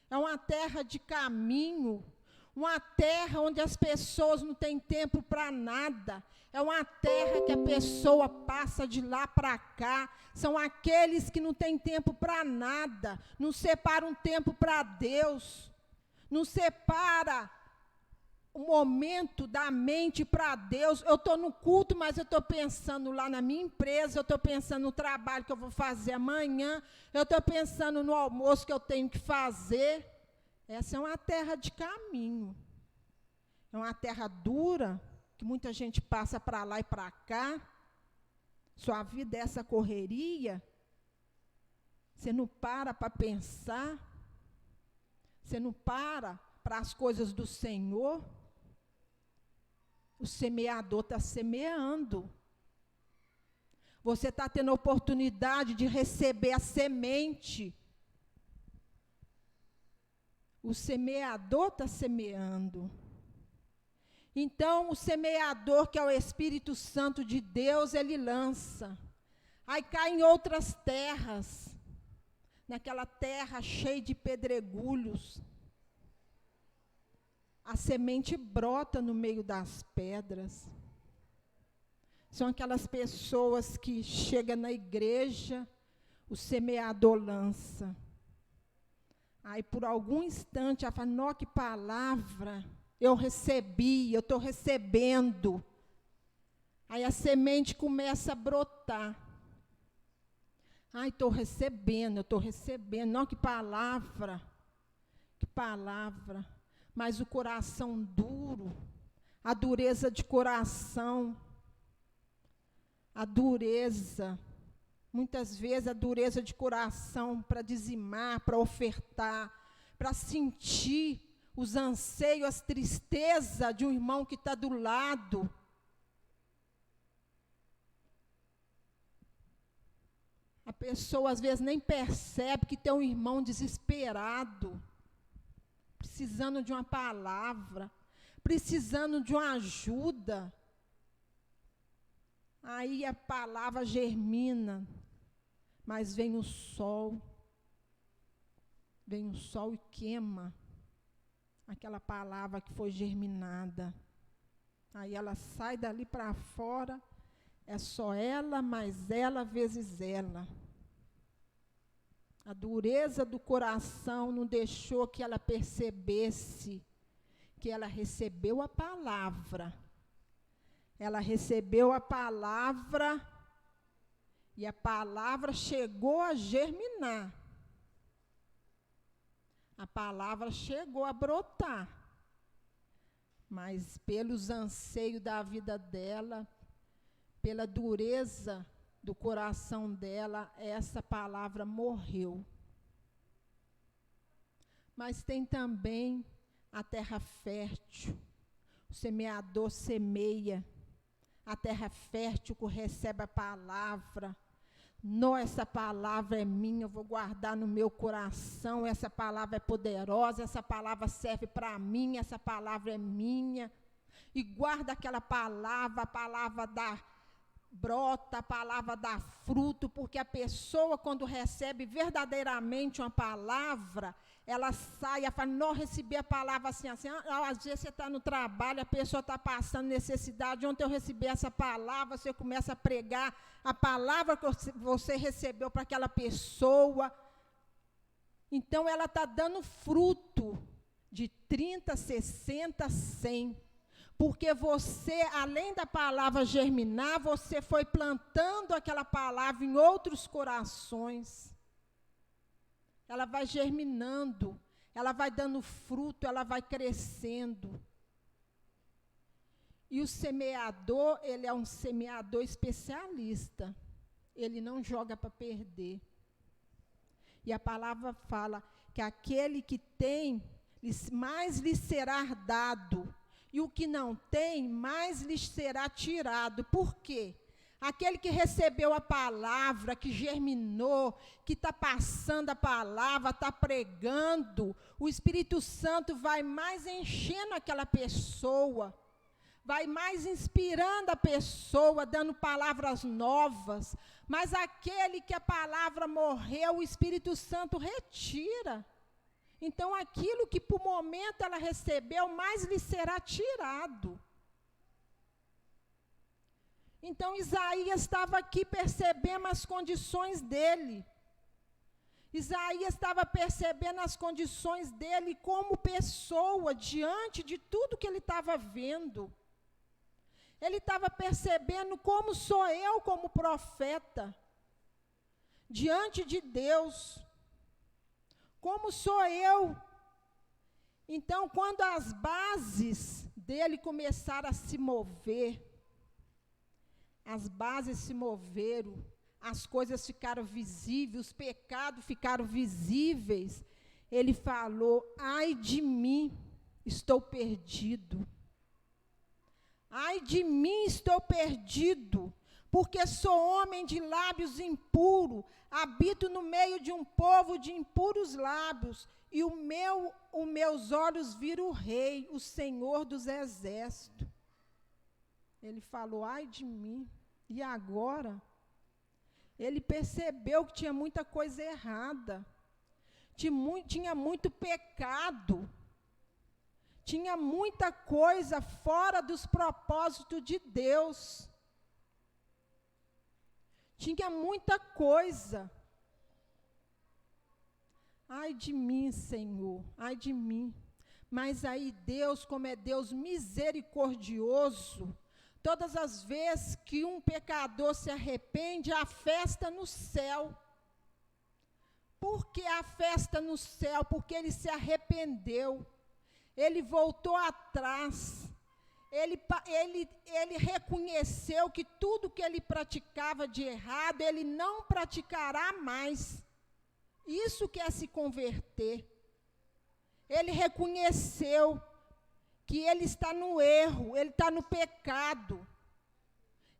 C: É uma terra de caminho. Uma terra onde as pessoas não têm tempo para nada. É uma terra que a pessoa passa de lá para cá. São aqueles que não têm tempo para nada. Não separam tempo para Deus. Não separa o momento da mente para Deus. Eu estou no culto, mas eu estou pensando lá na minha empresa, eu estou pensando no trabalho que eu vou fazer amanhã, eu estou pensando no almoço que eu tenho que fazer. Essa é uma terra de caminho. É uma terra dura, que muita gente passa para lá e para cá. Sua vida é essa correria. Você não para pensar. Você não para as coisas do Senhor. O semeador está semeando. Você está tendo a oportunidade de receber a semente. O semeador está semeando. Então, o semeador, que é o Espírito Santo de Deus, ele lança. Aí cai em outras terras. Naquela terra cheia de pedregulhos. A semente brota no meio das pedras. São aquelas pessoas que chegam na igreja, o semeador lança. Aí, por algum instante, ela fala, nó, que palavra, eu recebi, eu estou recebendo. Aí a semente começa a brotar. Ai, estou recebendo, eu estou recebendo. Nó, que palavra, que palavra. Mas o coração duro, a dureza de coração, a dureza, muitas vezes a dureza de coração para dizimar, para ofertar, para sentir os anseios, as tristezas de um irmão que está do lado. A pessoa às vezes nem percebe que tem um irmão desesperado, precisando de uma palavra, precisando de uma ajuda. Aí a palavra germina, mas vem o sol e queima aquela palavra que foi germinada. Aí ela sai dali para fora, é só ela, mais ela, vezes ela. A dureza do coração não deixou que ela percebesse que ela recebeu a palavra. Ela recebeu a palavra e a palavra chegou a germinar. A palavra chegou a brotar. Mas pelos anseios da vida dela, pela dureza do coração dela, essa palavra morreu. Mas tem também a terra fértil. O semeador semeia. A terra fértil que recebe a palavra. Não, essa palavra é minha, eu vou guardar no meu coração. Essa palavra é poderosa, essa palavra serve para mim, essa palavra é minha. E guarda aquela palavra, a palavra brota, a palavra dá fruto, porque a pessoa, quando recebe verdadeiramente uma palavra, ela sai e fala, não, recebi a palavra assim. Às vezes você está no trabalho, a pessoa está passando necessidade, ontem eu recebi essa palavra, você começa a pregar a palavra que você recebeu para aquela pessoa. Então, ela está dando fruto de 30, 60, 100. Porque você, além da palavra germinar, você foi plantando aquela palavra em outros corações. Ela vai germinando, ela vai dando fruto, ela vai crescendo. E o semeador, ele é um semeador especialista. Ele não joga para perder. E a palavra fala que aquele que tem, mais lhe será dado. E o que não tem, mais lhe será tirado. Por quê? Aquele que recebeu a palavra, que germinou, que está passando a palavra, está pregando, o Espírito Santo vai mais enchendo aquela pessoa, vai mais inspirando a pessoa, dando palavras novas. Mas aquele que a palavra morreu, o Espírito Santo retira. Então, aquilo que por momento ela recebeu, mais lhe será tirado. Então, Isaías estava aqui percebendo as condições dele. Isaías estava percebendo as condições dele como pessoa, diante de tudo que ele estava vendo. Ele estava percebendo como sou eu como profeta, diante de Deus. Como sou eu? Então, quando as bases dele começaram a se mover, as bases se moveram, as coisas ficaram visíveis, os pecados ficaram visíveis, ele falou, ai de mim, estou perdido. Ai de mim, estou perdido, porque sou homem de lábios impuros, habito no meio de um povo de impuros lábios, e os meus olhos viram o Rei, o Senhor dos Exércitos. Ele falou, ai de mim. E agora? Ele percebeu que tinha muita coisa errada, tinha muito pecado, tinha muita coisa fora dos propósitos de Deus. Tinha muita coisa. Ai de mim, Senhor, ai de mim. Mas aí Deus, como é Deus misericordioso, todas as vezes que um pecador se arrepende, há festa no céu. Por que há festa no céu? Porque ele se arrependeu. Ele voltou atrás. Ele reconheceu que tudo que ele praticava de errado, ele não praticará mais. Isso que é se converter. ele reconheceu que ele está no erro, ele está no pecado.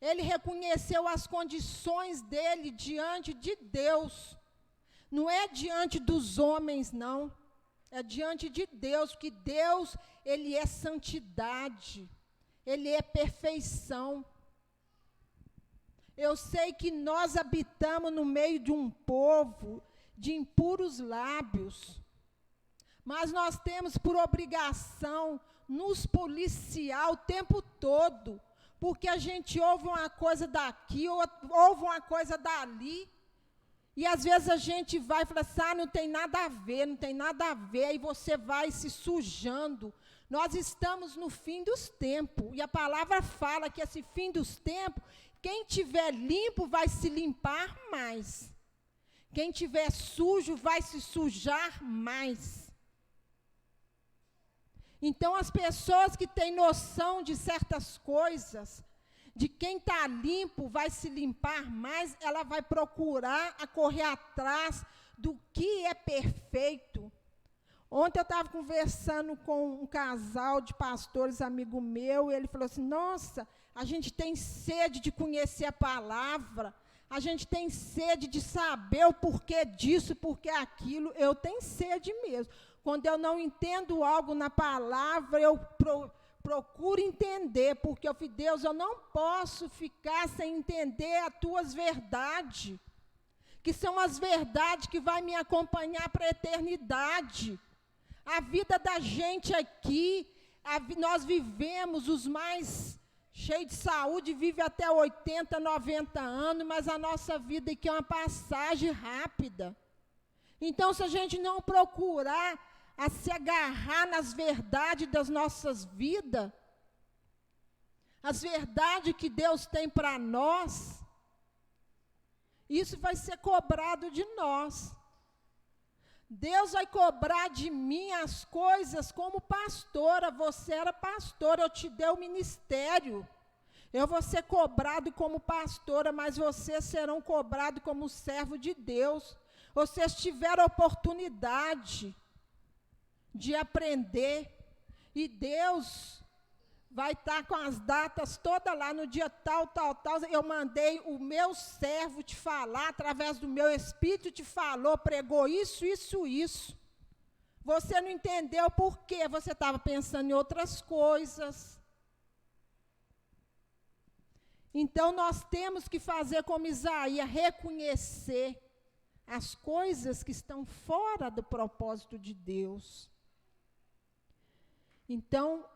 C: Ele reconheceu as condições dele diante de Deus. Não é diante dos homens, não. É diante de Deus, que Deus, ele é santidade. Ele é perfeição. Eu sei que nós habitamos no meio de um povo de impuros lábios. Mas nós temos por obrigação nos policiar o tempo todo, porque a gente ouve uma coisa daqui, ouve uma coisa dali, e às vezes a gente vai e fala assim, não tem nada a ver, não tem nada a ver, e você vai se sujando. Nós estamos no fim dos tempos, e a palavra fala que esse fim dos tempos, quem tiver limpo vai se limpar mais. Quem tiver sujo vai se sujar mais. Então, as pessoas que têm noção de certas coisas, de quem está limpo vai se limpar mais, ela vai procurar a correr atrás do que é perfeito. Ontem eu estava conversando com um casal de pastores, amigo meu, e ele falou assim, nossa, a gente tem sede de conhecer a palavra, a gente tem sede de saber o porquê disso, porquê aquilo, eu tenho sede mesmo. Quando eu não entendo algo na palavra, eu procuro entender, porque eu falei, Deus, eu não posso ficar sem entender as tuas verdades, que são as verdades que vão me acompanhar para a eternidade. A vida da gente aqui, nós vivemos, os mais cheios de saúde, vivem até 80, 90 anos, mas a nossa vida aqui é uma passagem rápida. Então, se a gente não procurar a se agarrar nas verdades das nossas vidas, as verdades que Deus tem para nós, isso vai ser cobrado de nós. Deus vai cobrar de mim as coisas como pastora. Você era pastora, eu te dei o ministério. Eu vou ser cobrado como pastora, mas vocês serão cobrados como servo de Deus. Vocês tiveram oportunidade de aprender, e Deus vai estar com as datas todas lá, no dia tal, eu mandei o meu servo te falar, através do meu espírito te falou, pregou isso, isso. Você não entendeu por quê, você estava pensando em outras coisas. Então, nós temos que fazer como Isaías, reconhecer as coisas que estão fora do propósito de Deus. Então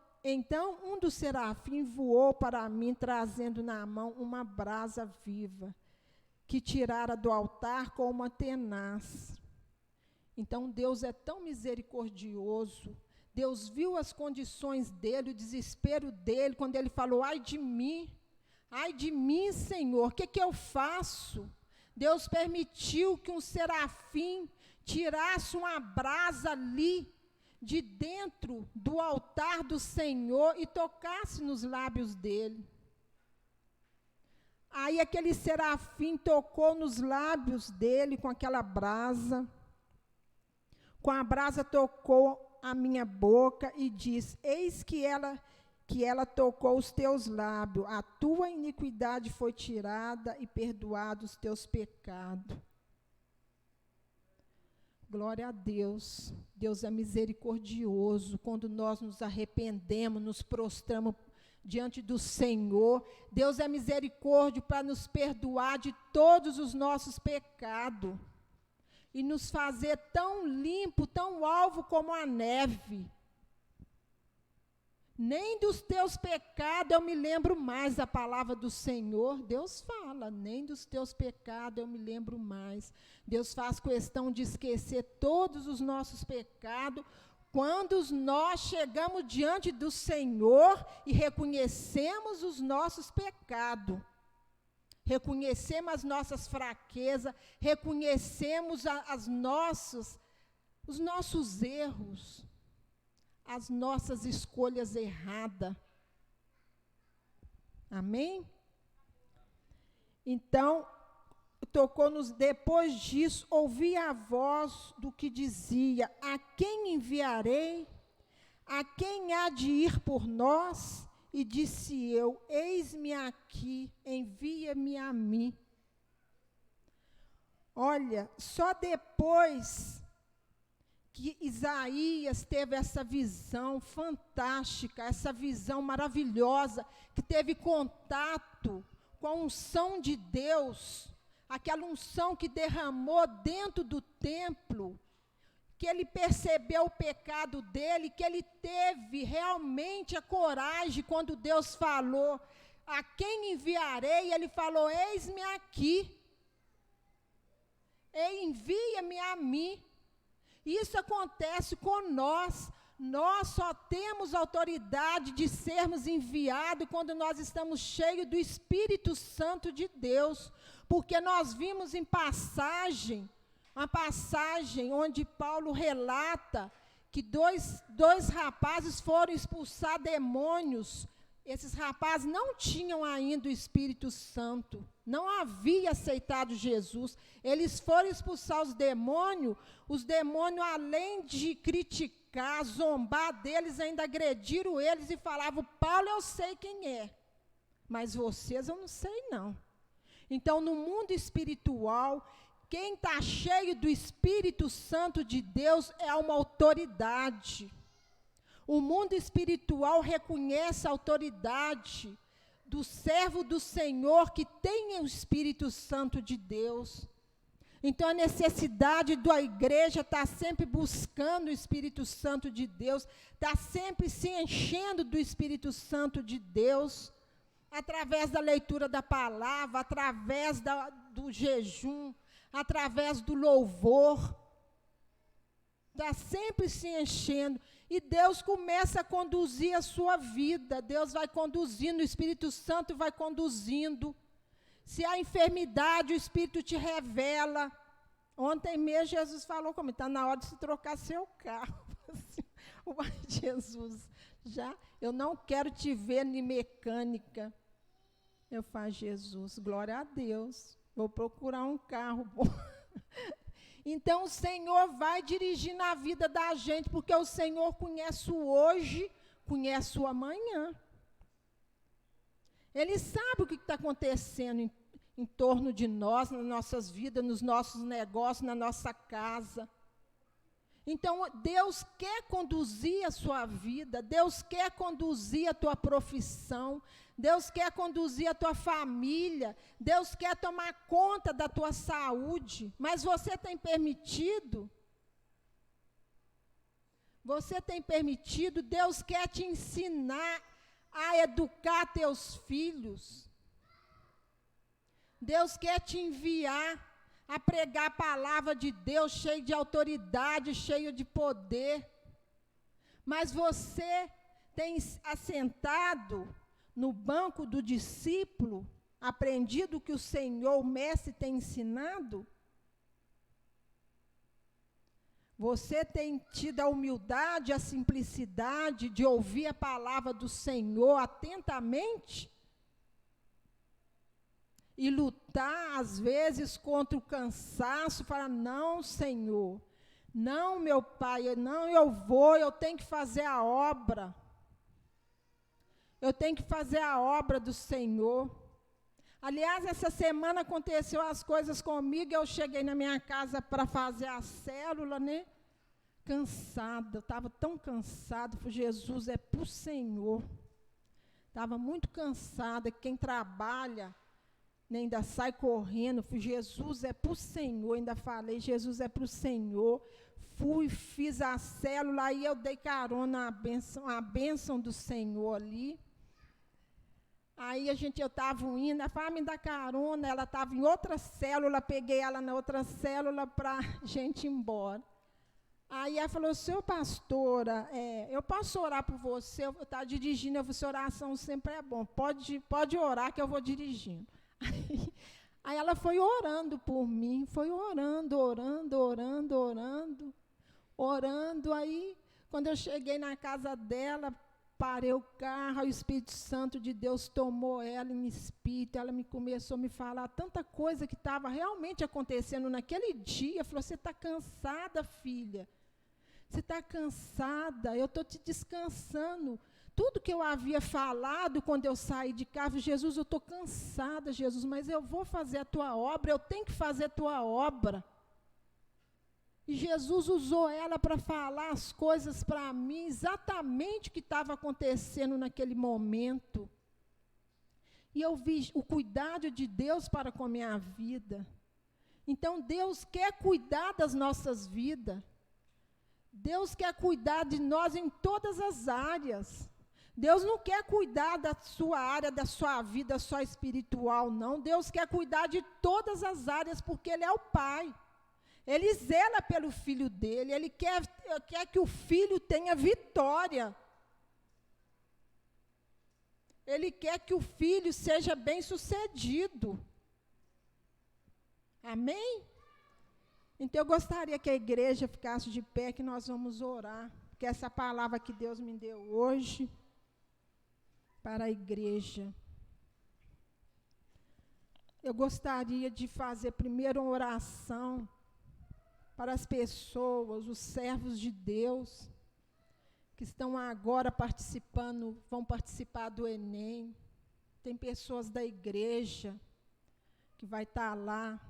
C: um dos serafins voou para mim, trazendo na mão uma brasa viva, que tirara do altar com uma tenaz. Então Deus é tão misericordioso. Deus viu as condições dele, o desespero dele, quando ele falou, ai de mim, Senhor, o que eu faço? Deus permitiu que um serafim tirasse uma brasa ali, de dentro do altar do Senhor, e tocasse nos lábios dele. Aí aquele serafim tocou nos lábios dele com aquela brasa. Com a brasa tocou a minha boca e disse, eis que ela tocou os teus lábios, a tua iniquidade foi tirada e perdoados os teus pecados. Glória a Deus. Deus é misericordioso. Quando nós nos arrependemos, nos prostramos diante do Senhor, Deus é misericórdia para nos perdoar de todos os nossos pecados e nos fazer tão limpo, tão alvo como a neve. Nem dos teus pecados eu me lembro mais, a palavra do Senhor, Deus fala, nem dos teus pecados eu me lembro mais. Deus faz questão de esquecer todos os nossos pecados, quando nós chegamos diante do Senhor e reconhecemos os nossos pecados, reconhecemos as nossas fraquezas, reconhecemos os nossos erros, as nossas escolhas erradas. Amém? Então, tocou-nos. Depois disso, ouvi a voz do que dizia: a quem enviarei? A quem há de ir por nós? E disse eu: eis-me aqui, envia-me a mim. Olha, só depois que Isaías teve essa visão fantástica, essa visão maravilhosa, que teve contato com a unção de Deus, aquela unção que derramou dentro do templo, que ele percebeu o pecado dele, que ele teve realmente a coragem, quando Deus falou: a quem enviarei? Ele falou: eis-me aqui, envia-me a mim. Isso acontece com nós. Nós só temos autoridade de sermos enviados quando nós estamos cheios do Espírito Santo de Deus, porque nós vimos em uma passagem onde Paulo relata que dois rapazes foram expulsar demônios. Esses rapazes não tinham ainda o Espírito Santo, não havia aceitado Jesus. Eles foram expulsar os demônios, além de criticar, zombar deles, ainda agrediram eles e falavam: Paulo, eu sei quem é, mas vocês eu não sei não. Então, no mundo espiritual, quem está cheio do Espírito Santo de Deus é uma autoridade. O mundo espiritual reconhece a autoridade do servo do Senhor que tem o Espírito Santo de Deus. Então, a necessidade da igreja está sempre buscando o Espírito Santo de Deus, está sempre se enchendo do Espírito Santo de Deus, através da leitura da palavra, através do jejum, através do louvor. Está sempre se enchendo. E Deus começa a conduzir a sua vida. Deus vai conduzindo, o Espírito Santo vai conduzindo. Se há enfermidade, o Espírito te revela. Ontem mesmo Jesus falou comigo: está na hora de se trocar seu carro. Uai, Jesus, eu não quero te ver em mecânica. Eu falo: Jesus, glória a Deus, vou procurar um carro bom. Então, o Senhor vai dirigindo a vida da gente, porque o Senhor conhece o hoje, conhece o amanhã. Ele sabe o que está acontecendo em torno de nós, nas nossas vidas, nos nossos negócios, na nossa casa. Então, Deus quer conduzir a sua vida, Deus quer conduzir a tua profissão, Deus quer conduzir a tua família, Deus quer tomar conta da tua saúde, mas você tem permitido? Você tem permitido? Deus quer te ensinar a educar teus filhos. Deus quer te enviar a pregar a palavra de Deus, cheio de autoridade, cheio de poder. Mas você tem assentado no banco do discípulo, aprendido o que o Senhor, o Mestre, tem ensinado? Você tem tido a humildade, a simplicidade de ouvir a palavra do Senhor atentamente? E lutar, às vezes, contra o cansaço, falar: não, Senhor, não, meu Pai, não, eu tenho que fazer a obra. Eu tenho que fazer a obra do Senhor. Aliás, essa semana aconteceu as coisas comigo, eu cheguei na minha casa para fazer a célula, né? Cansada, eu estava tão cansada, falei: Jesus, é para o Senhor. Estava muito cansada, quem trabalha ainda sai correndo. Falei: Jesus, é para o Senhor. Ainda falei: Jesus, é para o Senhor. Fui, fiz a célula, aí eu dei carona a bênção do Senhor ali. Aí eu estava indo, ela falou: me dá carona. Ela estava em outra célula, peguei ela na outra célula para a gente ir embora. Aí ela falou: senhor pastora, eu posso orar por você? Eu estava dirigindo, eu falei: sua oração sempre é bom, pode orar que eu vou dirigindo. Aí ela foi orando por mim, foi orando. Aí, quando eu cheguei na casa dela, parei o carro, o Espírito Santo de Deus tomou ela em espírito, ela começou a me falar tanta coisa que estava realmente acontecendo naquele dia. Falou, você está cansada, filha? Você está cansada? Eu estou te descansando. Tudo que eu havia falado quando eu saí de casa, Jesus, eu estou cansada, Jesus, mas eu vou fazer a tua obra, eu tenho que fazer a tua obra. E Jesus usou ela para falar as coisas para mim, exatamente o que estava acontecendo naquele momento. E eu vi o cuidado de Deus para com a minha vida. Então, Deus quer cuidar das nossas vidas. Deus quer cuidar de nós em todas as áreas. Deus não quer cuidar da sua área, da sua vida só espiritual, não. Deus quer cuidar de todas as áreas, porque Ele é o Pai. Ele zela pelo filho dele, ele quer que o filho tenha vitória. Ele quer que o filho seja bem-sucedido. Amém? Então eu gostaria que a igreja ficasse de pé, que nós vamos orar. Porque essa palavra que Deus me deu hoje, para a igreja. Eu gostaria de fazer primeiro uma oração para as pessoas, os servos de Deus, que estão agora participando, vão participar do Enem. Tem pessoas da igreja que vai estar lá.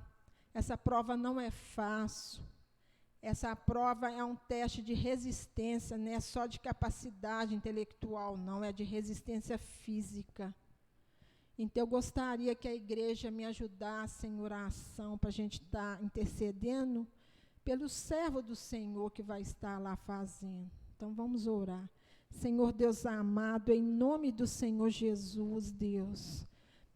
C: Essa prova não é fácil. Essa prova é um teste de resistência, não é só de capacidade intelectual, não, é de resistência física. Então, eu gostaria que a igreja me ajudasse em oração, para a gente estar intercedendo pelo servo do Senhor que vai estar lá fazendo. Então, vamos orar. Senhor Deus amado, em nome do Senhor Jesus, Deus,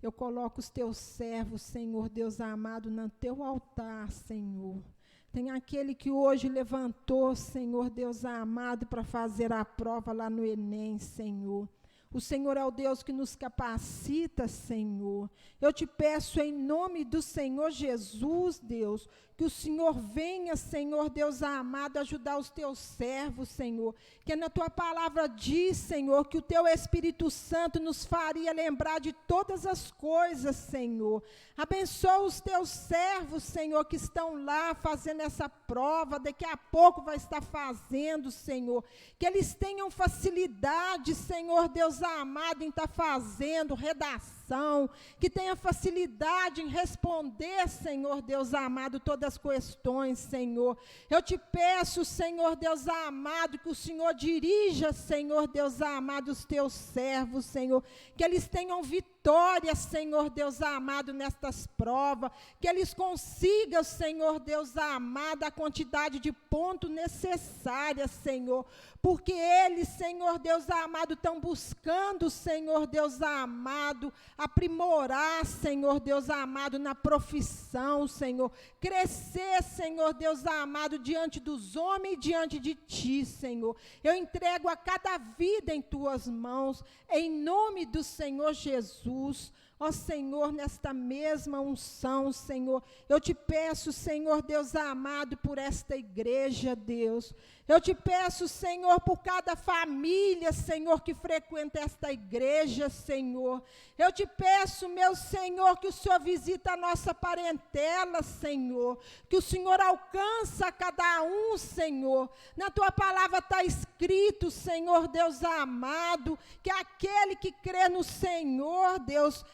C: eu coloco os teus servos, Senhor Deus amado, no teu altar, Senhor. Tem aquele que hoje levantou, Senhor Deus amado, para fazer a prova lá no Enem, Senhor. O Senhor é o Deus que nos capacita, Senhor. Eu te peço em nome do Senhor Jesus, Deus, que o Senhor venha, Senhor Deus amado, ajudar os teus servos, Senhor. Que na tua palavra diz, Senhor, que o teu Espírito Santo nos faria lembrar de todas as coisas, Senhor. Abençoa os teus servos, Senhor, que estão lá fazendo essa prova, daqui a pouco vai estar fazendo, Senhor. Que eles tenham facilidade, Senhor Deus amado, em estar fazendo redação, que tenha facilidade em responder, Senhor Deus amado, todas as questões, Senhor. Eu te peço, Senhor Deus amado, que o Senhor dirija, Senhor Deus amado, os teus servos, Senhor, que eles tenham vitória, Senhor Deus amado, nestas provas, que eles consigam, Senhor Deus amado, a quantidade de pontos necessária, Senhor, porque eles, Senhor Deus amado, estão buscando, Senhor Deus amado, aprimorar, Senhor Deus amado, na profissão, Senhor, crescer, Senhor Deus amado, diante dos homens e diante de ti, Senhor. Eu entrego a cada vida em tuas mãos, em nome do Senhor Jesus. Ó Senhor, nesta mesma unção, Senhor, eu te peço, Senhor Deus amado, por esta igreja, Deus. Eu te peço, Senhor, por cada família, Senhor, que frequenta esta igreja, Senhor. Eu te peço, meu Senhor, que o Senhor visita a nossa parentela, Senhor. Que o Senhor alcança cada um, Senhor. Na tua palavra está escrito, Senhor Deus amado, que aquele que crê no Senhor, Deus,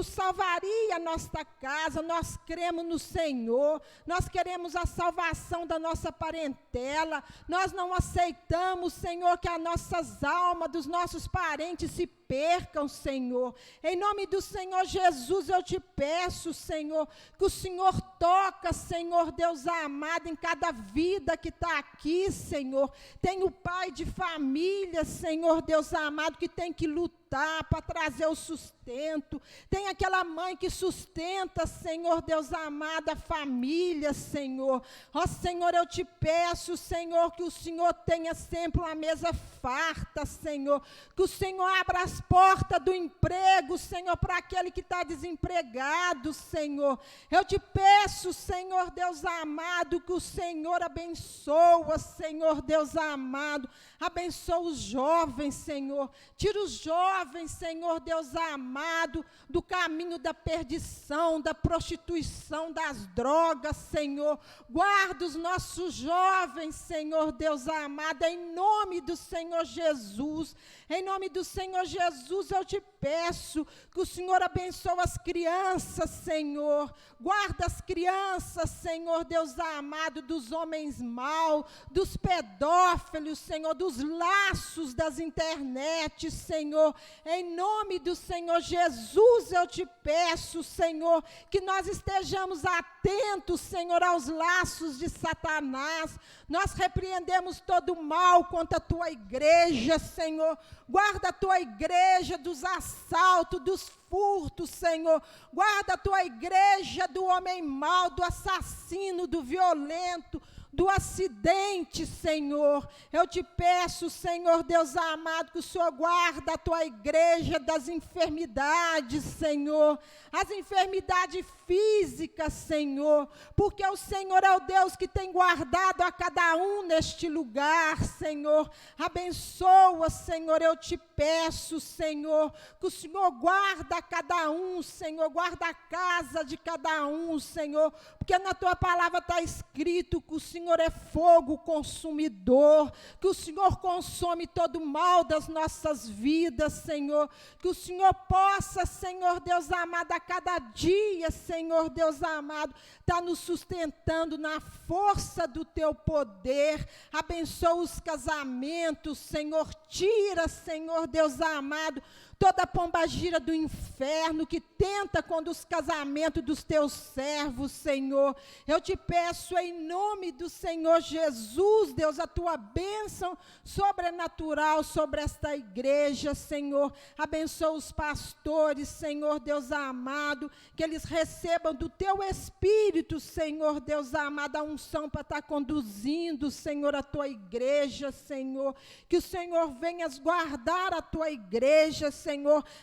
C: salvaria a nossa casa. Nós cremos no Senhor, nós queremos a salvação da nossa parentela, nós não aceitamos, Senhor, que as nossas almas, dos nossos parentes se percam, Senhor. Em nome do Senhor Jesus, eu te peço, Senhor, que o Senhor toca, Senhor Deus amado, em cada vida que está aqui, Senhor. Tem o pai de família, Senhor Deus amado, que tem que lutar para trazer o sustento. Tem aquela mãe que sustenta, Senhor Deus amado, a família, Senhor. Ó Senhor, eu te peço, Senhor, que o Senhor tenha sempre uma mesa farta, Senhor. Que o Senhor abra as portas do emprego, Senhor, para aquele que está desempregado, Senhor. Eu te peço, Senhor Deus amado, que o Senhor abençoa, Senhor Deus amado. Abençoa os jovens, Senhor. Tira os jovens, Senhor Deus amado, do caminho da perdição, da prostituição, das drogas, Senhor. Guarda os nossos jovens, Senhor Deus amado, em nome do Senhor Jesus. Em nome do Senhor Jesus, eu te peço que o Senhor abençoe as crianças, Senhor. Guarda as crianças, Senhor Deus amado, dos homens maus, dos pedófilos, Senhor, dos laços das internet, Senhor. Em nome do Senhor Jesus, eu te peço, Senhor, que nós estejamos atentos, Senhor, aos laços de Satanás. Nós repreendemos todo o mal contra a tua igreja, Senhor. Guarda a tua igreja dos assaltos, dos furtos, Senhor. Guarda a tua igreja do homem mau, do assassino, do violento, do acidente, Senhor. Eu te peço, Senhor Deus amado, que o Senhor guarda a tua igreja das enfermidades, Senhor. As enfermidades físicas, Senhor, porque o Senhor é o Deus que tem guardado a cada um neste lugar, Senhor. Abençoa, Senhor, eu te peço, Senhor, que o Senhor guarda a cada um, Senhor, guarda a casa de cada um, Senhor, porque na tua palavra está escrito que o Senhor é fogo consumidor, que o Senhor consome todo o mal das nossas vidas, Senhor, que o Senhor possa, Senhor Deus amado, a cada dia, Senhor Deus amado, está nos sustentando na força do teu poder. Abençoa os casamentos, Senhor, tira, Senhor Deus amado, toda a pombagira do inferno que tenta contra os casamentos dos teus servos, Senhor. Eu te peço em nome do Senhor Jesus, Deus, a tua bênção sobrenatural sobre esta igreja, Senhor. Abençoa os pastores, Senhor Deus amado, que eles recebam do teu Espírito, Senhor Deus amado, a unção para estar conduzindo, Senhor, a tua igreja, Senhor. Que o Senhor venha guardar a tua igreja, Senhor.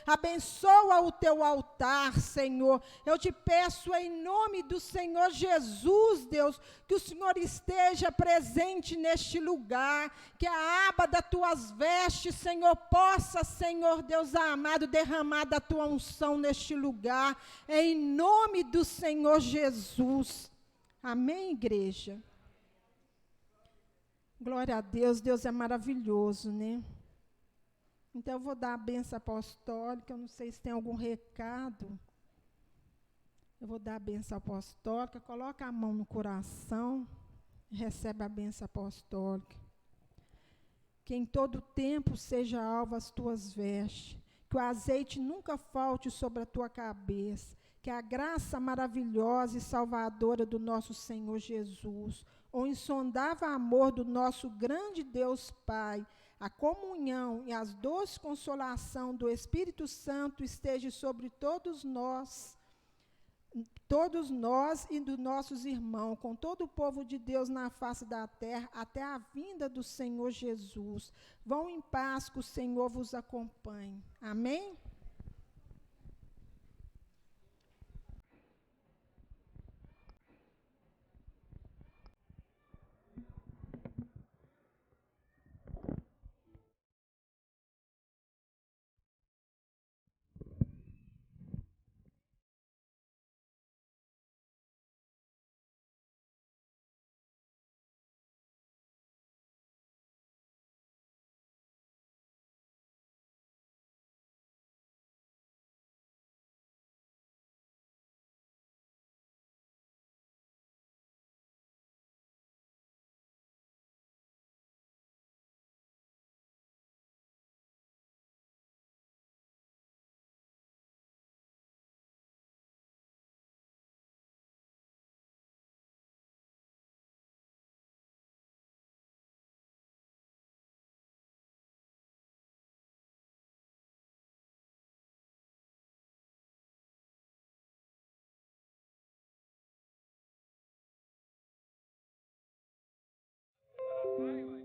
C: Abençoa o teu altar, Senhor. Eu te peço em nome do Senhor Jesus, Deus, que o Senhor esteja presente neste lugar, que a aba das tuas vestes, Senhor, possa, Senhor Deus amado, derramar da tua unção neste lugar, em nome do Senhor Jesus. Amém, igreja? Glória a Deus, Deus é maravilhoso, né? Então, eu vou dar a bênção apostólica, eu não sei se tem algum recado. Eu vou dar a bênção apostólica, coloca a mão no coração, recebe a bênção apostólica. Que em todo tempo seja alva as tuas vestes, que o azeite nunca falte sobre a tua cabeça, que a graça maravilhosa e salvadora do nosso Senhor Jesus, o insondável amor do nosso grande Deus Pai, a comunhão e as doces consolação do Espírito Santo esteja sobre todos nós e dos nossos irmãos, com todo o povo de Deus na face da terra, até a vinda do Senhor Jesus. Vão em paz, que o Senhor vos acompanhe. Amém?
D: Vai, vai.